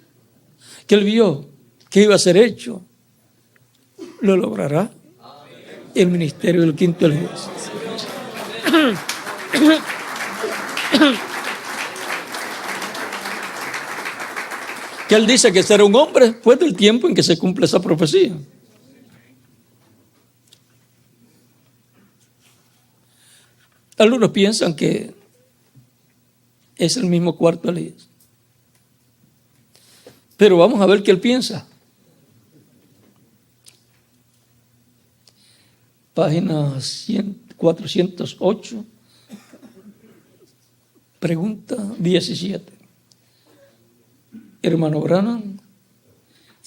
que él vio que iba a ser hecho, lo logrará el ministerio del quinto Elías. Que él dice que será un hombre después del tiempo en que se cumple esa profecía. Algunos piensan que es el mismo cuarto Elías. Pero vamos a ver qué él piensa. Página 408, pregunta 17. Hermano Branham,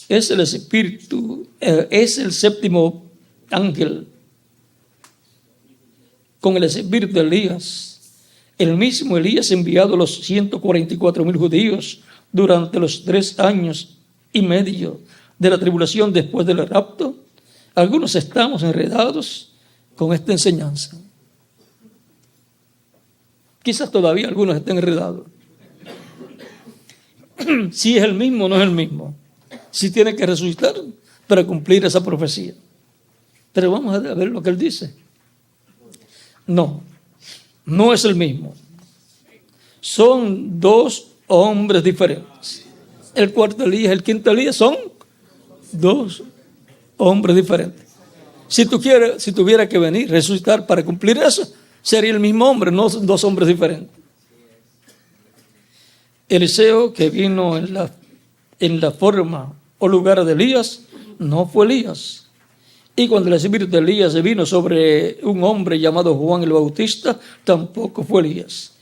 es el espíritu, es el séptimo ángel con el espíritu de Elías, el mismo Elías enviado a los 144,000 judíos durante los 3 años y medio de la tribulación después del rapto. Algunos estamos enredados con esta enseñanza. Quizás todavía algunos estén enredados. Si es el mismo o no es el mismo. Si tiene que resucitar para cumplir esa profecía. Pero vamos a ver lo que él dice. No es el mismo. Son 2 hombres diferentes. El cuarto Elías y el quinto Elías son 2 hombres diferentes. Si tuviera que venir, resucitar para cumplir eso, sería el mismo hombre, no dos hombres diferentes. Eliseo, que vino en la forma o lugar de Elías, no fue Elías. Y cuando el espíritu de Elías se vino sobre un hombre llamado Juan el Bautista, tampoco fue Elías.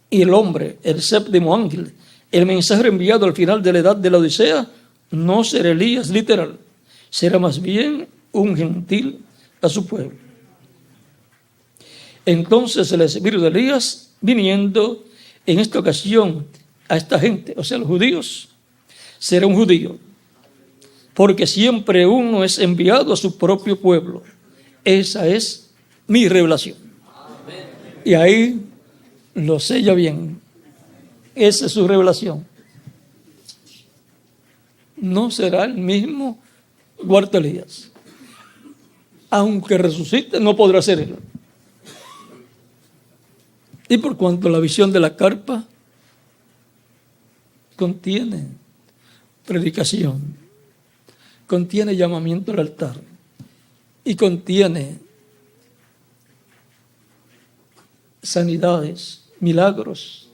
Y el hombre, el séptimo ángel, el mensajero enviado al final de la edad de la Odisea, no será Elías literal, será más bien un gentil a su pueblo. Entonces el espíritu de Elías, viniendo en esta ocasión a esta gente, o sea, los judíos, será un judío, porque siempre uno es enviado a su propio pueblo. Esa es mi revelación. Y ahí lo sella bien. Esa es su revelación. No será el mismo cuarto Elías. Aunque resucite, no podrá ser él. Y por cuanto la visión de la carpa contiene predicación, contiene llamamiento al altar y contiene sanidades, milagros.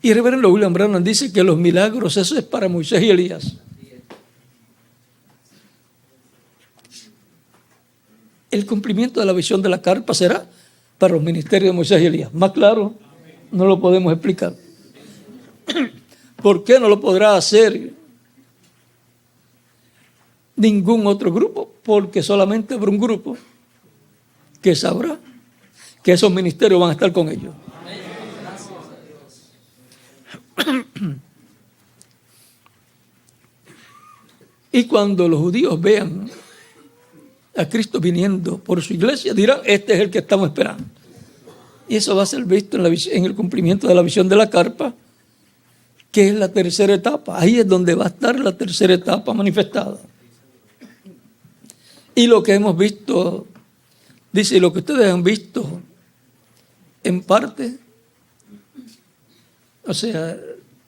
Y el reverendo William Branham dice que los milagros, eso es para Moisés y Elías. El cumplimiento de la visión de la carpa será para los ministerios de Moisés y Elías. Más claro, no lo podemos explicar. ¿Por qué no lo podrá hacer ningún otro grupo? Porque solamente habrá un grupo que sabrá que esos ministerios van a estar con ellos. Y cuando los judíos vean a Cristo viniendo por su iglesia, dirán, este es el que estamos esperando. Y eso va a ser visto en el cumplimiento de la visión de la carpa, que es la tercera etapa. Ahí es donde va a estar la tercera etapa manifestada. Y lo que hemos visto, dice, lo que ustedes han visto en parte, o sea,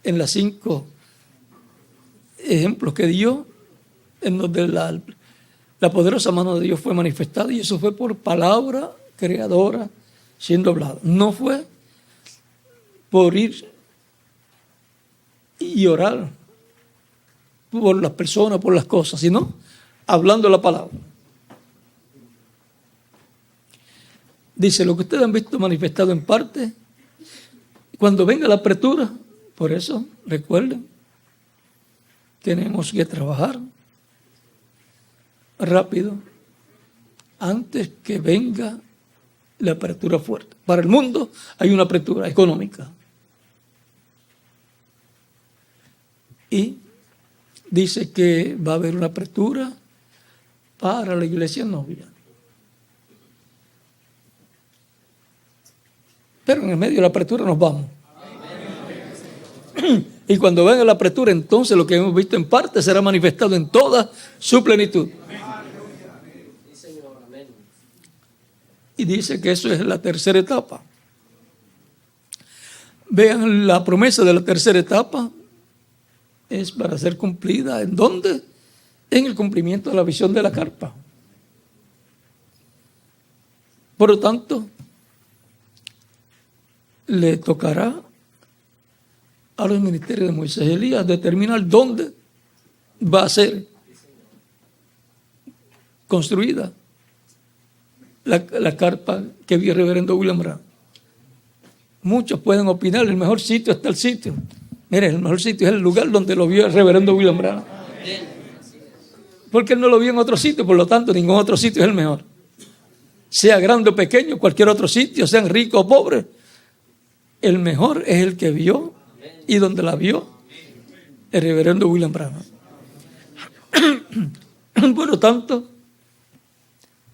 en las 5 ejemplos que dio, en donde la poderosa mano de Dios fue manifestada, y eso fue por palabra creadora siendo hablada. No fue por ir y orar por las personas, por las cosas, sino hablando la palabra. Dice, lo que ustedes han visto manifestado en parte, cuando venga la apertura, por eso, recuerden, tenemos que trabajar rápido antes que venga la apertura fuerte. Para el mundo hay una apertura económica. Y dice que va a haber una apertura para la iglesia novia. Pero en el medio de la apertura nos vamos. Y cuando venga la apertura, entonces lo que hemos visto en parte será manifestado en toda su plenitud. Y dice que eso es la tercera etapa. Vean, la promesa de la tercera etapa es para ser cumplida. ¿En dónde? En el cumplimiento de la visión de la carpa. Por lo tanto, le tocará a los ministerios de Moisés y Elías determinar dónde va a ser construida la carpa que vio el reverendo William Branham. Muchos pueden opinar, el mejor sitio está el sitio. Mire, el mejor sitio es el lugar donde lo vio el reverendo William Branham. Porque él no lo vio en otro sitio, por lo tanto, ningún otro sitio es el mejor. Sea grande o pequeño, cualquier otro sitio, sean ricos o pobres, el mejor es el que vio y donde la vio el reverendo William Branham. Por lo tanto,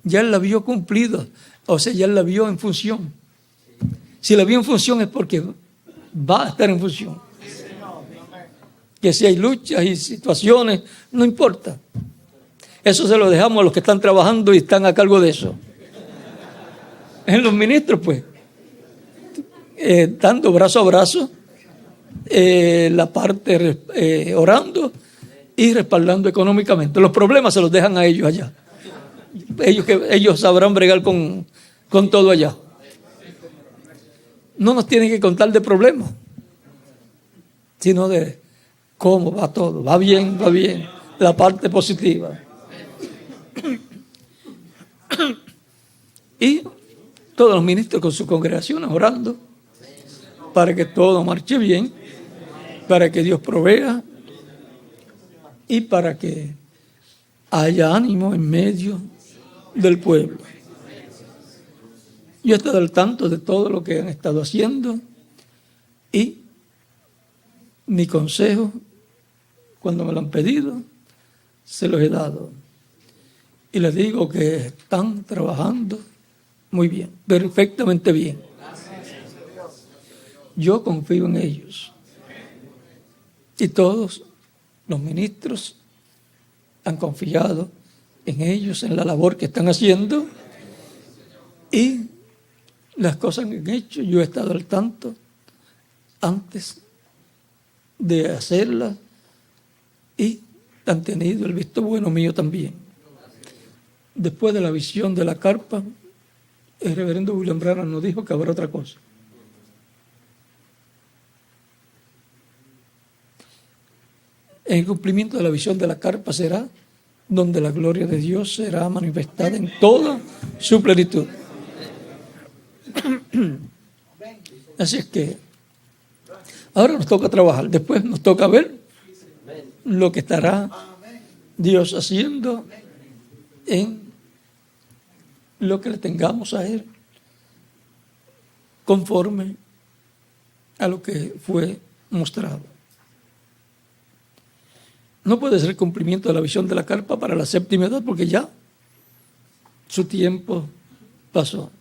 ya él la vio cumplida, o sea, ya él la vio en función. Si la vio en función es porque va a estar en función. Que si hay luchas y situaciones, no importa. Eso se lo dejamos a los que están trabajando y están a cargo de eso. En los ministros, pues, dando brazo a brazo, la parte orando y respaldando económicamente. Los problemas se los dejan a ellos allá. ellos sabrán bregar con todo allá. No nos tienen que contar de problemas, sino de cómo va todo. Va bien, la parte positiva. Y todos los ministros con sus congregaciones orando para que todo marche bien, para que Dios provea y para que haya ánimo en medio del pueblo. Yo he estado al tanto de todo lo que han estado haciendo y mi consejo, cuando me lo han pedido, se los he dado. Y les digo que están trabajando muy bien, perfectamente bien. Yo confío en ellos. Y todos los ministros han confiado en ellos, en la labor que están haciendo. Y las cosas que han hecho, yo he estado al tanto antes de hacerlas y han tenido el visto bueno mío también. Después de la visión de la carpa, el reverendo William Branham nos dijo que habrá otra cosa. En el cumplimiento de la visión de la carpa será donde la gloria de Dios será manifestada en toda su plenitud. Así es que ahora nos toca trabajar, después nos toca ver lo que estará Dios haciendo en lo que le tengamos a Él, conforme a lo que fue mostrado. No puede ser cumplimiento de la visión de la carpa para la séptima edad, porque ya su tiempo pasó.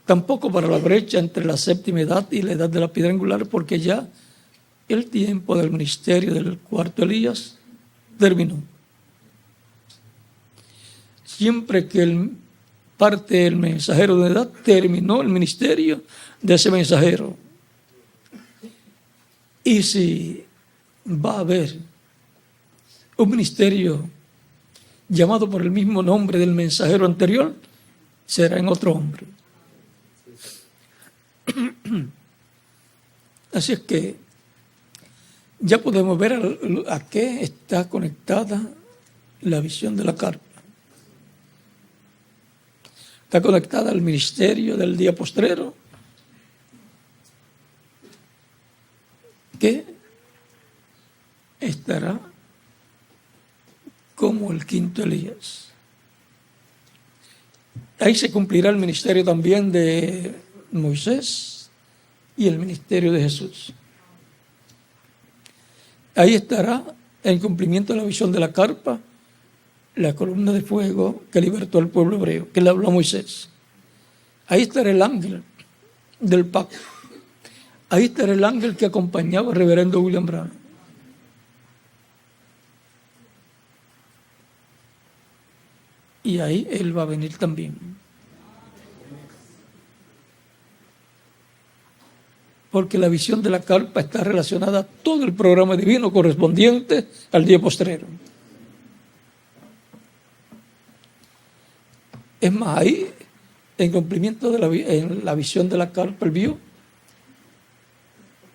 Tampoco para la brecha entre la séptima edad y la edad de la piedra angular, porque ya el tiempo del ministerio del cuarto Elías terminó. Siempre que parte el mensajero de edad, terminó el ministerio de ese mensajero. Y si va a haber un ministerio llamado por el mismo nombre del mensajero anterior, será en otro hombre. Así es que ya podemos ver a qué está conectada la visión de la carpa. Está conectada al ministerio del día postrero, que estará como el quinto Elías. Ahí se cumplirá el ministerio también de Moisés y el ministerio de Jesús. Ahí estará en cumplimiento de la visión de la carpa, la columna de fuego que libertó al pueblo hebreo, que le habló a Moisés. Ahí estará el ángel del pacto. Ahí estará el ángel que acompañaba al reverendo William Branham. Y ahí él va a venir también. Porque la visión de la carpa está relacionada a todo el programa divino correspondiente al día postrero. Es más, ahí, en cumplimiento de en la visión de la carpa, él vio,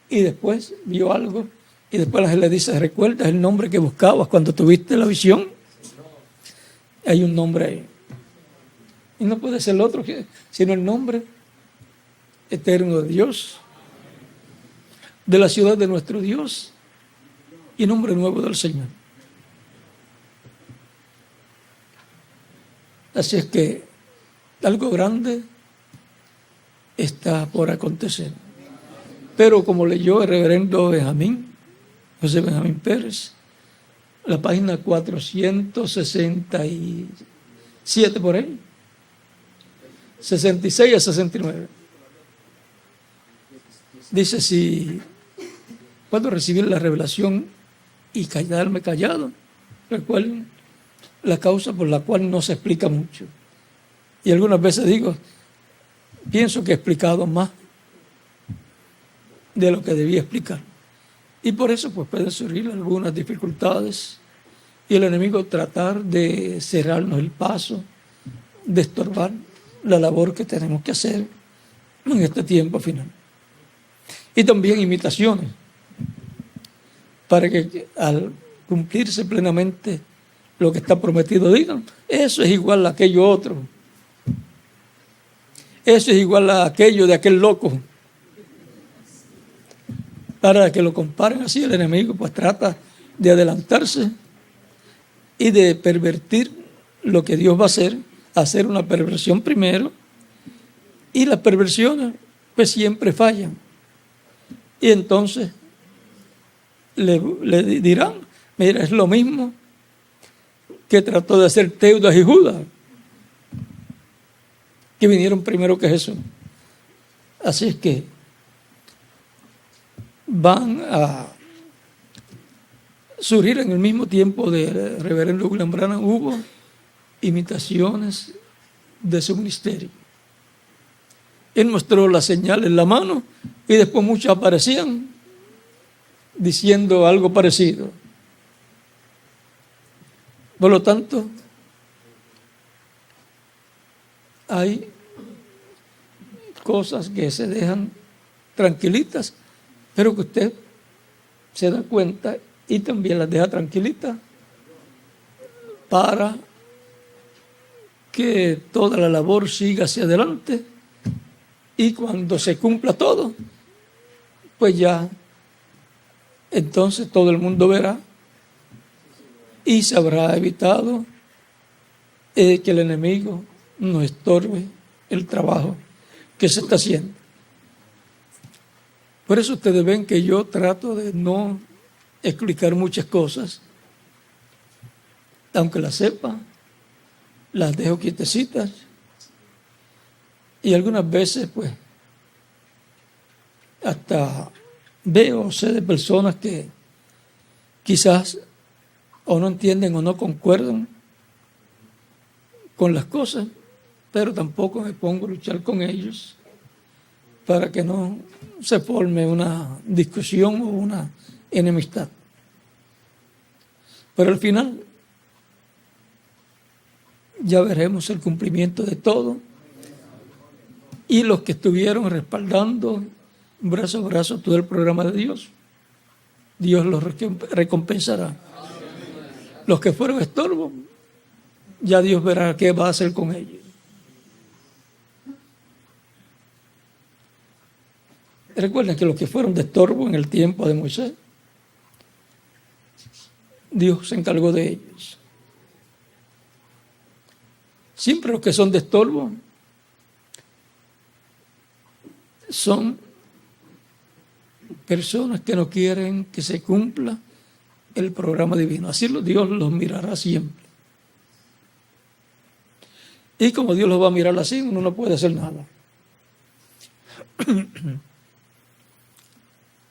y después vio algo, y después el ángel le dice: ¿recuerdas el nombre que buscabas cuando tuviste la visión? Hay un nombre ahí. Y no puede ser el otro, sino el nombre eterno de Dios, de la ciudad de nuestro Dios y nombre nuevo del Señor. Así es que algo grande está por acontecer. Pero como leyó el reverendo José Benjamín Pérez, la página 467 por ahí, 66 a 69. Dice: si puedo recibir la revelación y quedarme callado, recuerden la causa por la cual no se explica mucho. Y algunas veces pienso que he explicado más de lo que debía explicar. Y por eso pues pueden surgir algunas dificultades y el enemigo tratar de cerrarnos el paso de estorbar la labor que tenemos que hacer en este tiempo final. Y también imitaciones, para que al cumplirse plenamente lo que está prometido digan, eso es igual a aquello otro, eso es igual a aquello de aquel loco. Para que lo comparen así, el enemigo pues trata de adelantarse y de pervertir lo que Dios va a hacer una perversión primero, y las perversiones pues siempre fallan. Y entonces le dirán, mira, es lo mismo que trató de hacer Teudas y Judas, que vinieron primero que Jesús. Así es que van a surgir en el mismo tiempo del reverendo William Branham, hubo imitaciones de su ministerio. Él mostró la señal en la mano y después muchos aparecían diciendo algo parecido. Por lo tanto, hay cosas que se dejan tranquilitas, pero que usted se da cuenta y también las deja tranquilitas para que toda la labor siga hacia adelante, y cuando se cumpla todo, pues ya entonces todo el mundo verá y se habrá evitado que el enemigo no estorbe el trabajo que se está haciendo. Por eso ustedes ven que yo trato de no explicar muchas cosas, aunque las sepa, las dejo quietecitas, y algunas veces pues hasta veo o sé de personas que quizás o no entienden o no concuerdan con las cosas, pero tampoco me pongo a luchar con ellos para que no se forme una discusión o una enemistad. Pero al final ya veremos el cumplimiento de todo, y los que estuvieron respaldando brazo a brazo todo el programa de Dios, Dios los recompensará. Los que fueron estorbo, ya Dios verá qué va a hacer con ellos. Recuerden que los que fueron de estorbo en el tiempo de Moisés, Dios se encargó de ellos. Siempre los que son de estorbo son personas que no quieren que se cumpla el programa divino. Así Dios los mirará siempre. Y como Dios los va a mirar así, uno no puede hacer nada.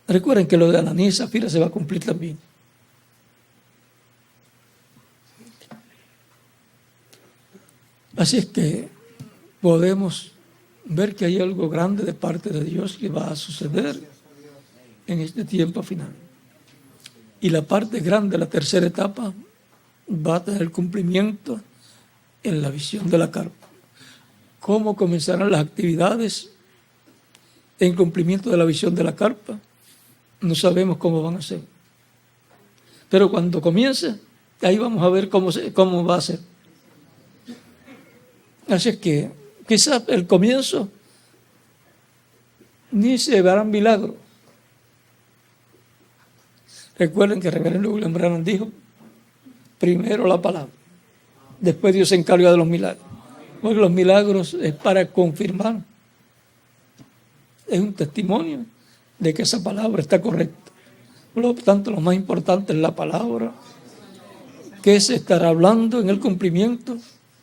Recuerden que lo de Ananías y Zafira se va a cumplir también. Así es que podemos ver que hay algo grande de parte de Dios que va a suceder en este tiempo final. Y la parte grande, la tercera etapa, va a tener cumplimiento en la visión de la carpa. ¿Cómo comenzarán las actividades en cumplimiento de la visión de la carpa? No sabemos cómo van a ser. Pero cuando comience, ahí vamos a ver cómo va a ser. Así es que quizás el comienzo ni se verán milagros. Recuerden que el reverendo William Branham dijo, primero la palabra, después Dios se encarga de los milagros. Porque los milagros es para confirmar, es un testimonio de que esa palabra está correcta. Por lo tanto, lo más importante es la palabra que se estará hablando en el cumplimiento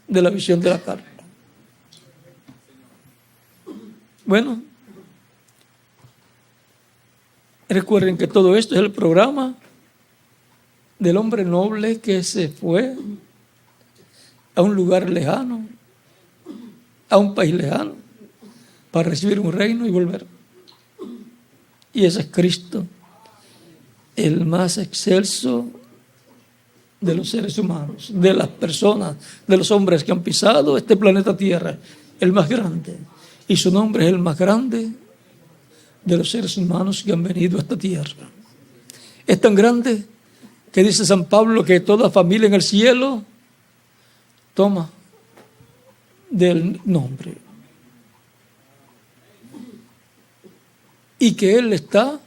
de la visión de la carta. Bueno, recuerden que todo esto es el programa del hombre noble que se fue a un lugar lejano, a un país lejano, para recibir un reino y volver. Y ese es Cristo, el más excelso de los seres humanos, de las personas, de los hombres que han pisado este planeta Tierra, el más grande. Y su nombre es el más grande de los seres humanos que han venido a esta tierra. Es tan grande que dice San Pablo que toda familia en el cielo toma del nombre. Y que Él está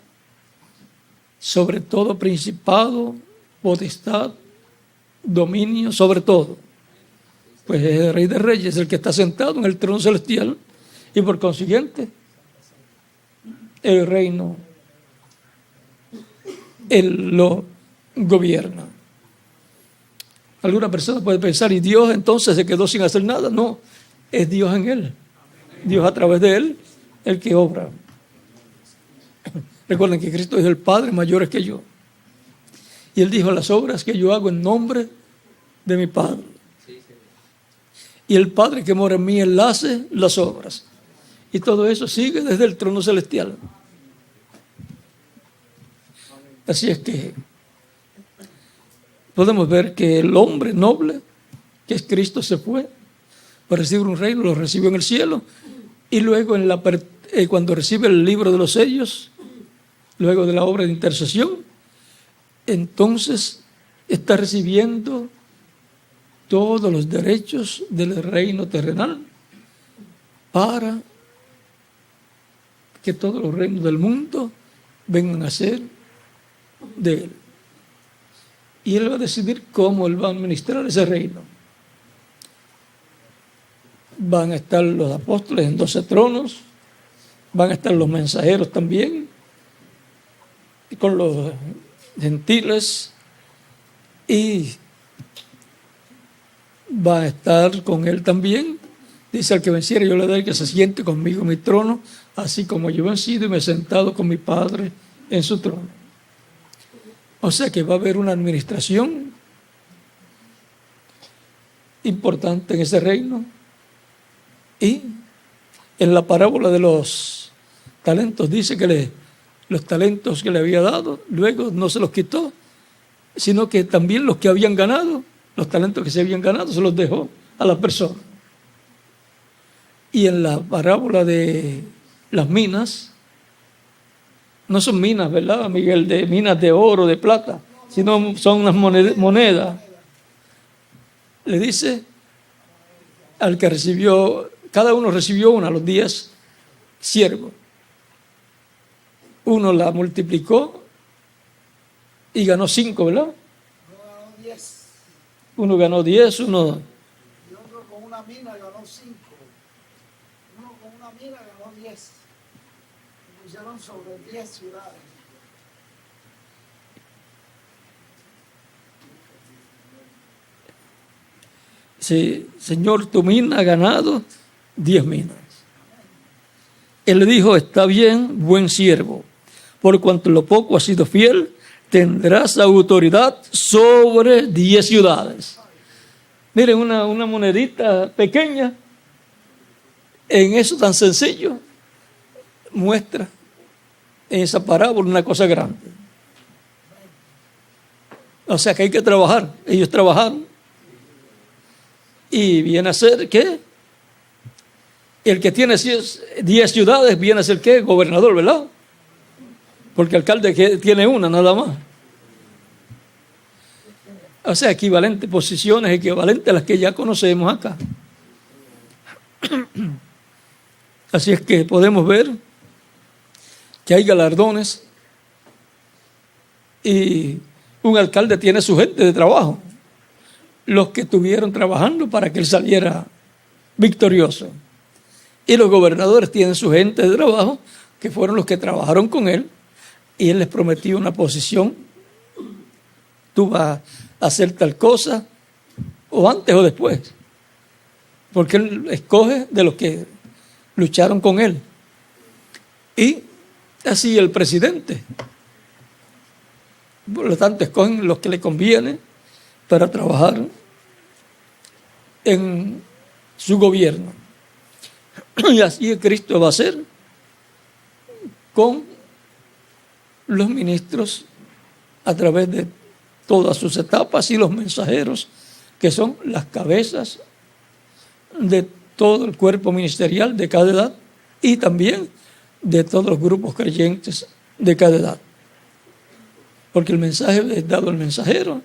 sobre todo principado, potestad, dominio, sobre todo. Pues es el Rey de Reyes, el que está sentado en el trono celestial, y por consiguiente el reino Él lo gobierna. Alguna persona puede pensar, ¿y Dios entonces se quedó sin hacer nada? No, es Dios en Él, Dios a través de Él, el que obra. Recuerden que Cristo es el Padre, mayores que yo. Y Él dijo, las obras que yo hago en nombre de mi Padre. Y el Padre que mora en mí, Él hace las obras. Y todo eso sigue desde el trono celestial. Así es que podemos ver que el hombre noble, que es Cristo, se fue para recibir un reino, lo recibió en el cielo. Y luego cuando recibe el libro de los sellos, luego de la obra de intercesión, entonces está recibiendo todos los derechos del reino terrenal para que todos los reinos del mundo vengan a ser de Él. Y Él va a decidir cómo Él va a administrar ese reino. Van a estar los apóstoles en 12 tronos, van a estar los mensajeros también, y con los gentiles, y va a estar con Él también. Dice, al que venciere yo le daré que se siente conmigo en mi trono, así como yo he vencido y me he sentado con mi Padre en su trono. O sea que va a haber una administración importante en ese reino. Y en la parábola de los talentos dice que los talentos que le había dado, luego no se los quitó, sino que también los que habían ganado, los talentos que se habían ganado, se los dejó a la persona. Y en la parábola de las minas, no son minas, ¿verdad, Miguel? De minas de oro, de plata, sino son unas monedas. Le dice al que recibió, cada uno recibió una, los 10 siervos. Uno la multiplicó y ganó 5, ¿verdad? Uno ganó 10, uno... Y otro con una mina ganó 5. Uno con una mina ganó 10. Y pusieron sobre 10 ciudades. Sí, Señor, tu mina ha ganado 10 minas. Él le dijo, está bien, buen siervo, por cuanto lo poco has sido fiel, tendrás autoridad sobre 10 ciudades. Miren, una monedita pequeña, en eso tan sencillo, muestra en esa parábola una cosa grande. O sea que hay que trabajar. Ellos trabajaron. Y viene a ser, ¿qué? El que tiene 10 ciudades viene a ser, ¿qué? Gobernador, ¿verdad? Porque el alcalde tiene una nada más. O sea, equivalentes, posiciones equivalentes a las que ya conocemos acá. Así es que podemos ver que hay galardones y un alcalde tiene su gente de trabajo, los que estuvieron trabajando para que él saliera victorioso. Y los gobernadores tienen su gente de trabajo, que fueron los que trabajaron con él, y él les prometió una posición. Tú vas a hacer tal cosa, o antes o después, porque él escoge de los que lucharon con él. Y así el presidente. Por lo tanto, escogen los que le conviene para trabajar en su gobierno. Y así Cristo va a hacer con los ministros a través de todas sus etapas, y los mensajeros, que son las cabezas de todo el cuerpo ministerial de cada edad y también de todos los grupos creyentes de cada edad. Porque el mensaje es dado al mensajero,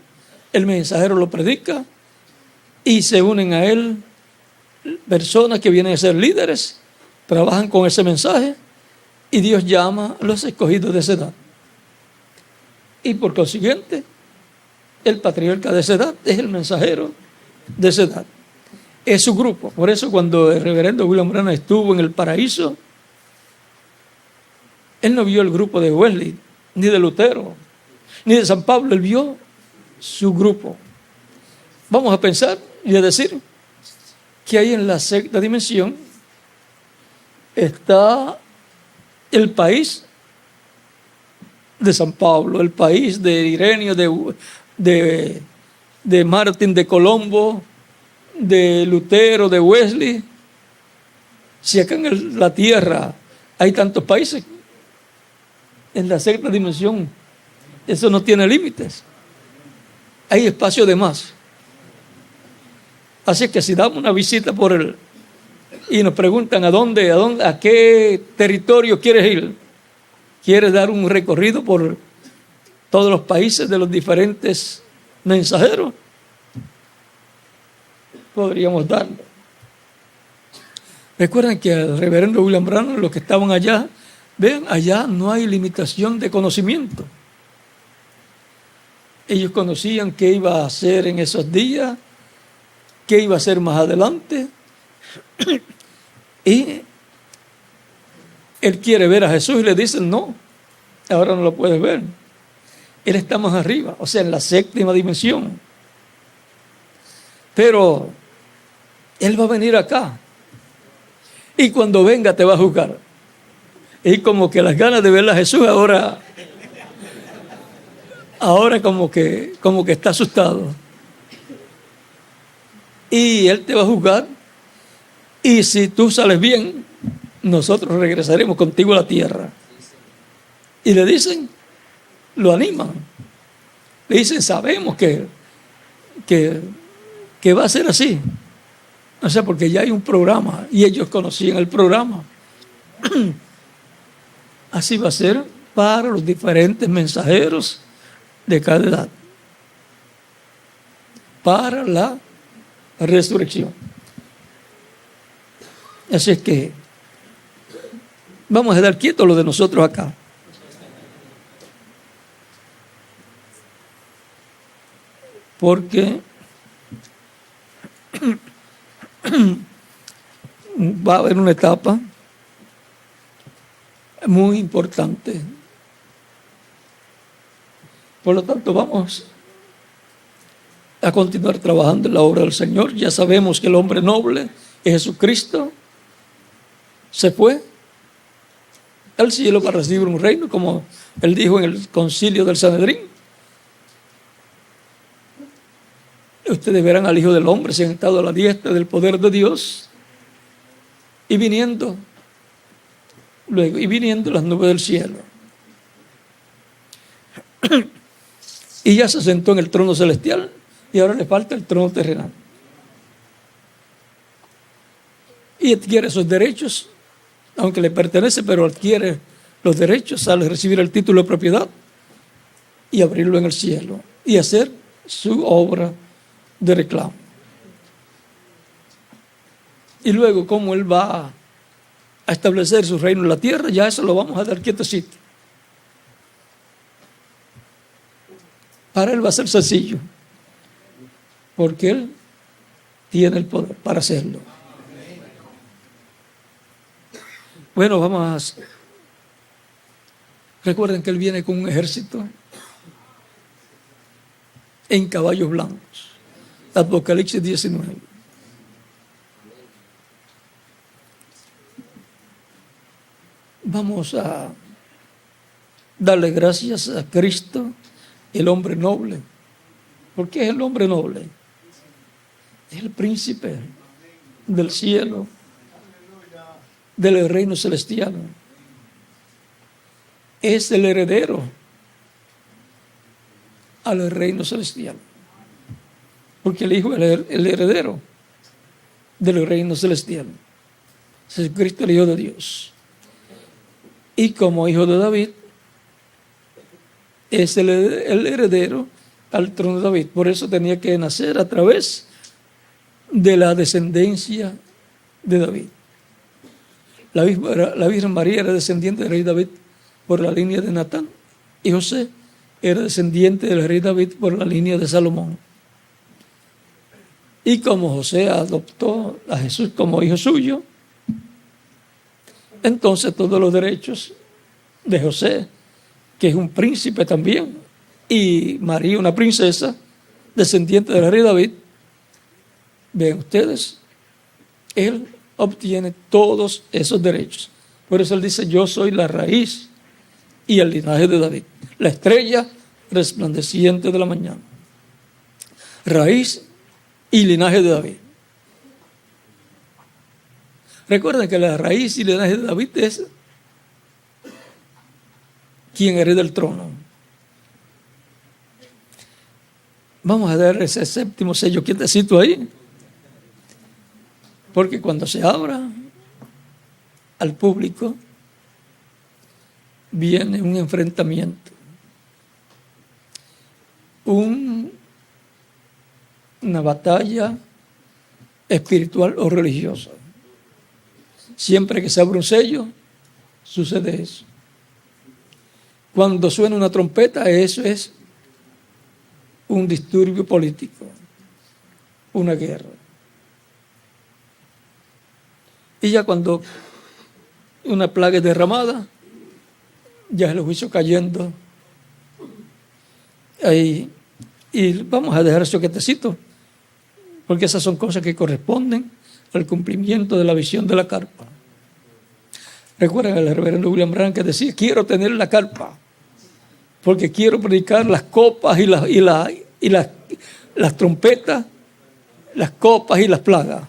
el mensajero lo predica y se unen a él personas que vienen a ser líderes, trabajan con ese mensaje y Dios llama a los escogidos de esa edad. Y por consiguiente, el patriarca de esa edad es el mensajero de esa edad. Es su grupo. Por eso cuando el reverendo William Branham estuvo en el paraíso, él no vio el grupo de Wesley, ni de Lutero, ni de San Pablo. Él vio su grupo. Vamos a pensar y a decir que ahí en la sexta dimensión está el país de San Pablo, el país de Ireneo, de Martín de Colombo, de Lutero, de Wesley. Si acá en la tierra hay tantos países, en la sexta dimensión eso no tiene límites, hay espacio de más. Así que si damos una visita por él y nos preguntan a qué territorio quieres ir, quieres dar un recorrido por todos los países de los diferentes mensajeros, podríamos darlo. Recuerden que el reverendo William Branham, los que estaban allá, vean, allá no hay limitación de conocimiento. Ellos conocían qué iba a hacer en esos días, qué iba a hacer más adelante. Y él quiere ver a Jesús y le dicen, no, ahora no lo puedes ver. Él está más arriba, o sea, en la séptima dimensión. Pero él va a venir acá. Y cuando venga te va a juzgar. Y como que las ganas de ver a Jesús ahora como que está asustado. Y él te va a juzgar. Y si tú sales bien, nosotros regresaremos contigo a la tierra. Y le dicen, lo animan. Le dicen, sabemos que va a ser así. O sea, porque ya hay un programa y ellos conocían el programa. Así va a ser para los diferentes mensajeros de cada edad. Para la resurrección. Así es que vamos a quedar quietos los de nosotros acá. Porque va a haber una etapa muy importante. Por lo tanto, vamos a continuar trabajando en la obra del Señor. Ya sabemos que el hombre noble es Jesucristo. Se fue al cielo para recibir un reino, como él dijo en el concilio del Sanedrín. Ustedes verán al Hijo del Hombre sentado a la diestra del poder de Dios y viniendo las nubes del cielo. Y ya se sentó en el trono celestial y ahora le falta el trono terrenal. Y adquiere esos derechos, aunque le pertenece, pero adquiere los derechos al recibir el título de propiedad y abrirlo en el cielo y hacer su obra de reclamo. Y luego, cómo él va a establecer su reino en la tierra, ya eso lo vamos a dar quietecito. Para él va a ser sencillo, porque él tiene el poder para hacerlo. Bueno, vamos a... Recuerden que él viene con un ejército en caballos blancos. Apocalipsis 19. Vamos a darle gracias a Cristo, el hombre noble. ¿Por qué es el hombre noble? Es el príncipe del cielo, del reino celestial. Es el heredero al reino celestial. Porque el Hijo es el heredero del reino celestial. Jesucristo, el Hijo de Dios. Y como hijo de David, es el heredero al trono de David. Por eso tenía que nacer a través de la descendencia de David. La Virgen María era descendiente del rey David por la línea de Natán, y José era descendiente del rey David por la línea de Salomón. Y como José adoptó a Jesús como hijo suyo, entonces todos los derechos de José, que es un príncipe también, y María una princesa, descendiente del rey David, vean ustedes, él obtiene todos esos derechos. Por eso él dice: yo soy la raíz y el linaje de David, la estrella resplandeciente de la mañana. Raíz y linaje de David. Recuerden que la raíz y linaje de David es quien hereda el trono. Vamos a dar ese séptimo sello quietecito ahí, porque cuando se abra al público viene un enfrentamiento, una batalla espiritual o religiosa. Siempre que se abre un sello, sucede eso. Cuando suena una trompeta, eso es un disturbio político, una guerra. Y ya cuando una plaga es derramada, ya es el juicio cayendo ahí. Y vamos a dejar eso quietecito, porque esas son cosas que corresponden al cumplimiento de la visión de la carpa. Recuerden el reverendo William Branham que decía: quiero tener la carpa, porque quiero predicar las copas y las trompetas, las copas y las plagas.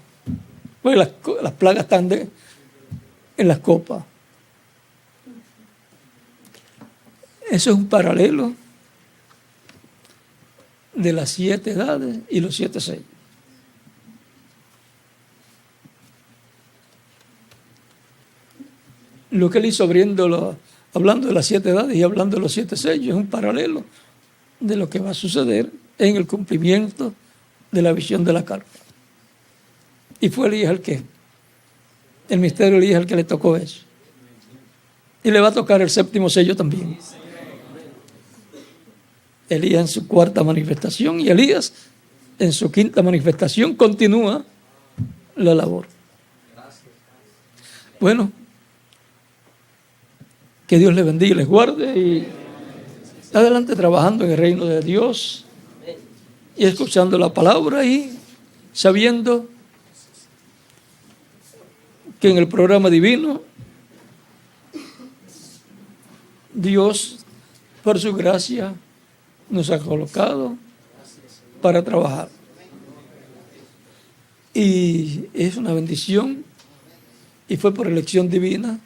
Pues las plagas están en las copas. Eso es un paralelo de las 7 edades y los 7 sellos. Lo que él hizo hablando de las 7 edades y hablando de los 7 sellos es un paralelo de lo que va a suceder en el cumplimiento de la visión de la carpa. Y fue Elías el misterio de Elías el que le tocó eso. Y le va a tocar el 7º sello también. Elías en su 4ª manifestación y Elías en su 5ª manifestación continúa la labor. Bueno, que Dios les bendiga y les guarde, y adelante trabajando en el reino de Dios y escuchando la palabra y sabiendo que en el programa divino Dios, por su gracia, nos ha colocado para trabajar. Y es una bendición, y fue por elección divina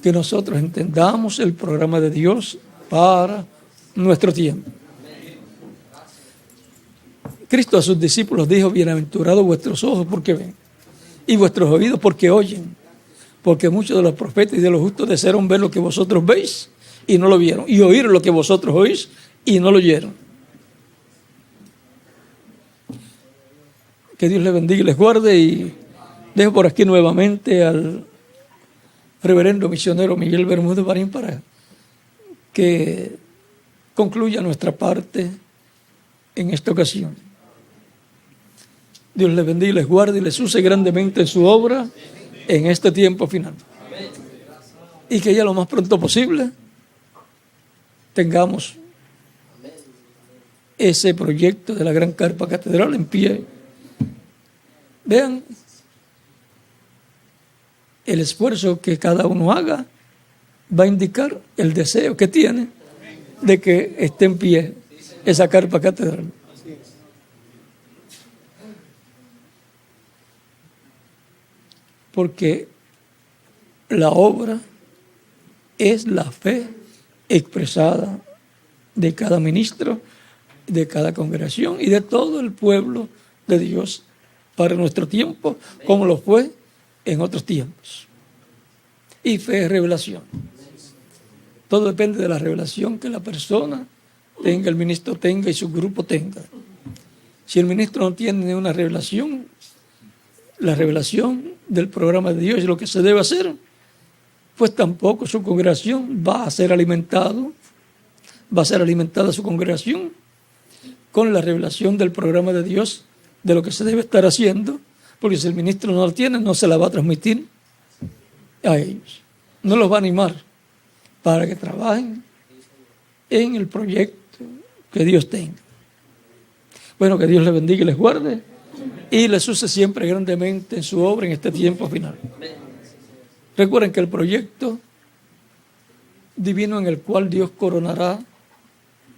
que nosotros entendamos el programa de Dios para nuestro tiempo. Cristo a sus discípulos dijo: bienaventurados vuestros ojos porque ven, y vuestros oídos porque oyen, porque muchos de los profetas y de los justos desearon ver lo que vosotros veis y no lo vieron, y oír lo que vosotros oís y no lo oyeron. Que Dios les bendiga y les guarde, y dejo por aquí nuevamente al reverendo misionero Miguel Bermúdez Marín para que concluya nuestra parte en esta ocasión. Dios les bendiga y les guarde y les use grandemente en su obra en este tiempo final. Y que ya lo más pronto posible tengamos ese proyecto de la gran carpa catedral en pie. Vean el esfuerzo que cada uno haga, va a indicar el deseo que tiene de que esté en pie esa carpa catedral. Porque la obra es la fe expresada de cada ministro, de cada congregación y de todo el pueblo de Dios para nuestro tiempo, como lo fue en otros tiempos. Y fe es revelación. Todo depende de la revelación que la persona tenga, el ministro tenga y su grupo tenga. Si el ministro no tiene una revelación, la revelación del programa de Dios y lo que se debe hacer, pues tampoco su congregación va a ser alimentada su congregación con la revelación del programa de Dios, de lo que se debe estar haciendo, porque si el ministro no la tiene, no se la va a transmitir a ellos. No los va a animar para que trabajen en el proyecto que Dios tenga. Bueno, que Dios les bendiga y les guarde y les use siempre grandemente en su obra en este tiempo final. Recuerden que el proyecto divino en el cual Dios coronará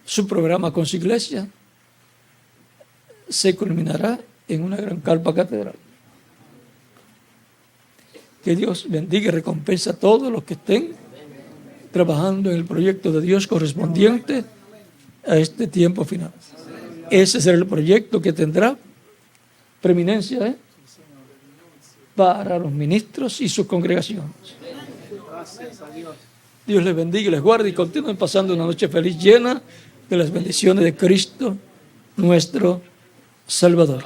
su programa con su iglesia se culminará en una gran carpa catedral. Que Dios bendiga y recompense a todos los que estén trabajando en el proyecto de Dios correspondiente a este tiempo final. Ese será el proyecto que tendrá preeminencia para los ministros y sus congregaciones. Dios les bendiga y les guarde y continúen pasando una noche feliz llena de las bendiciones de Cristo, nuestro Salvador.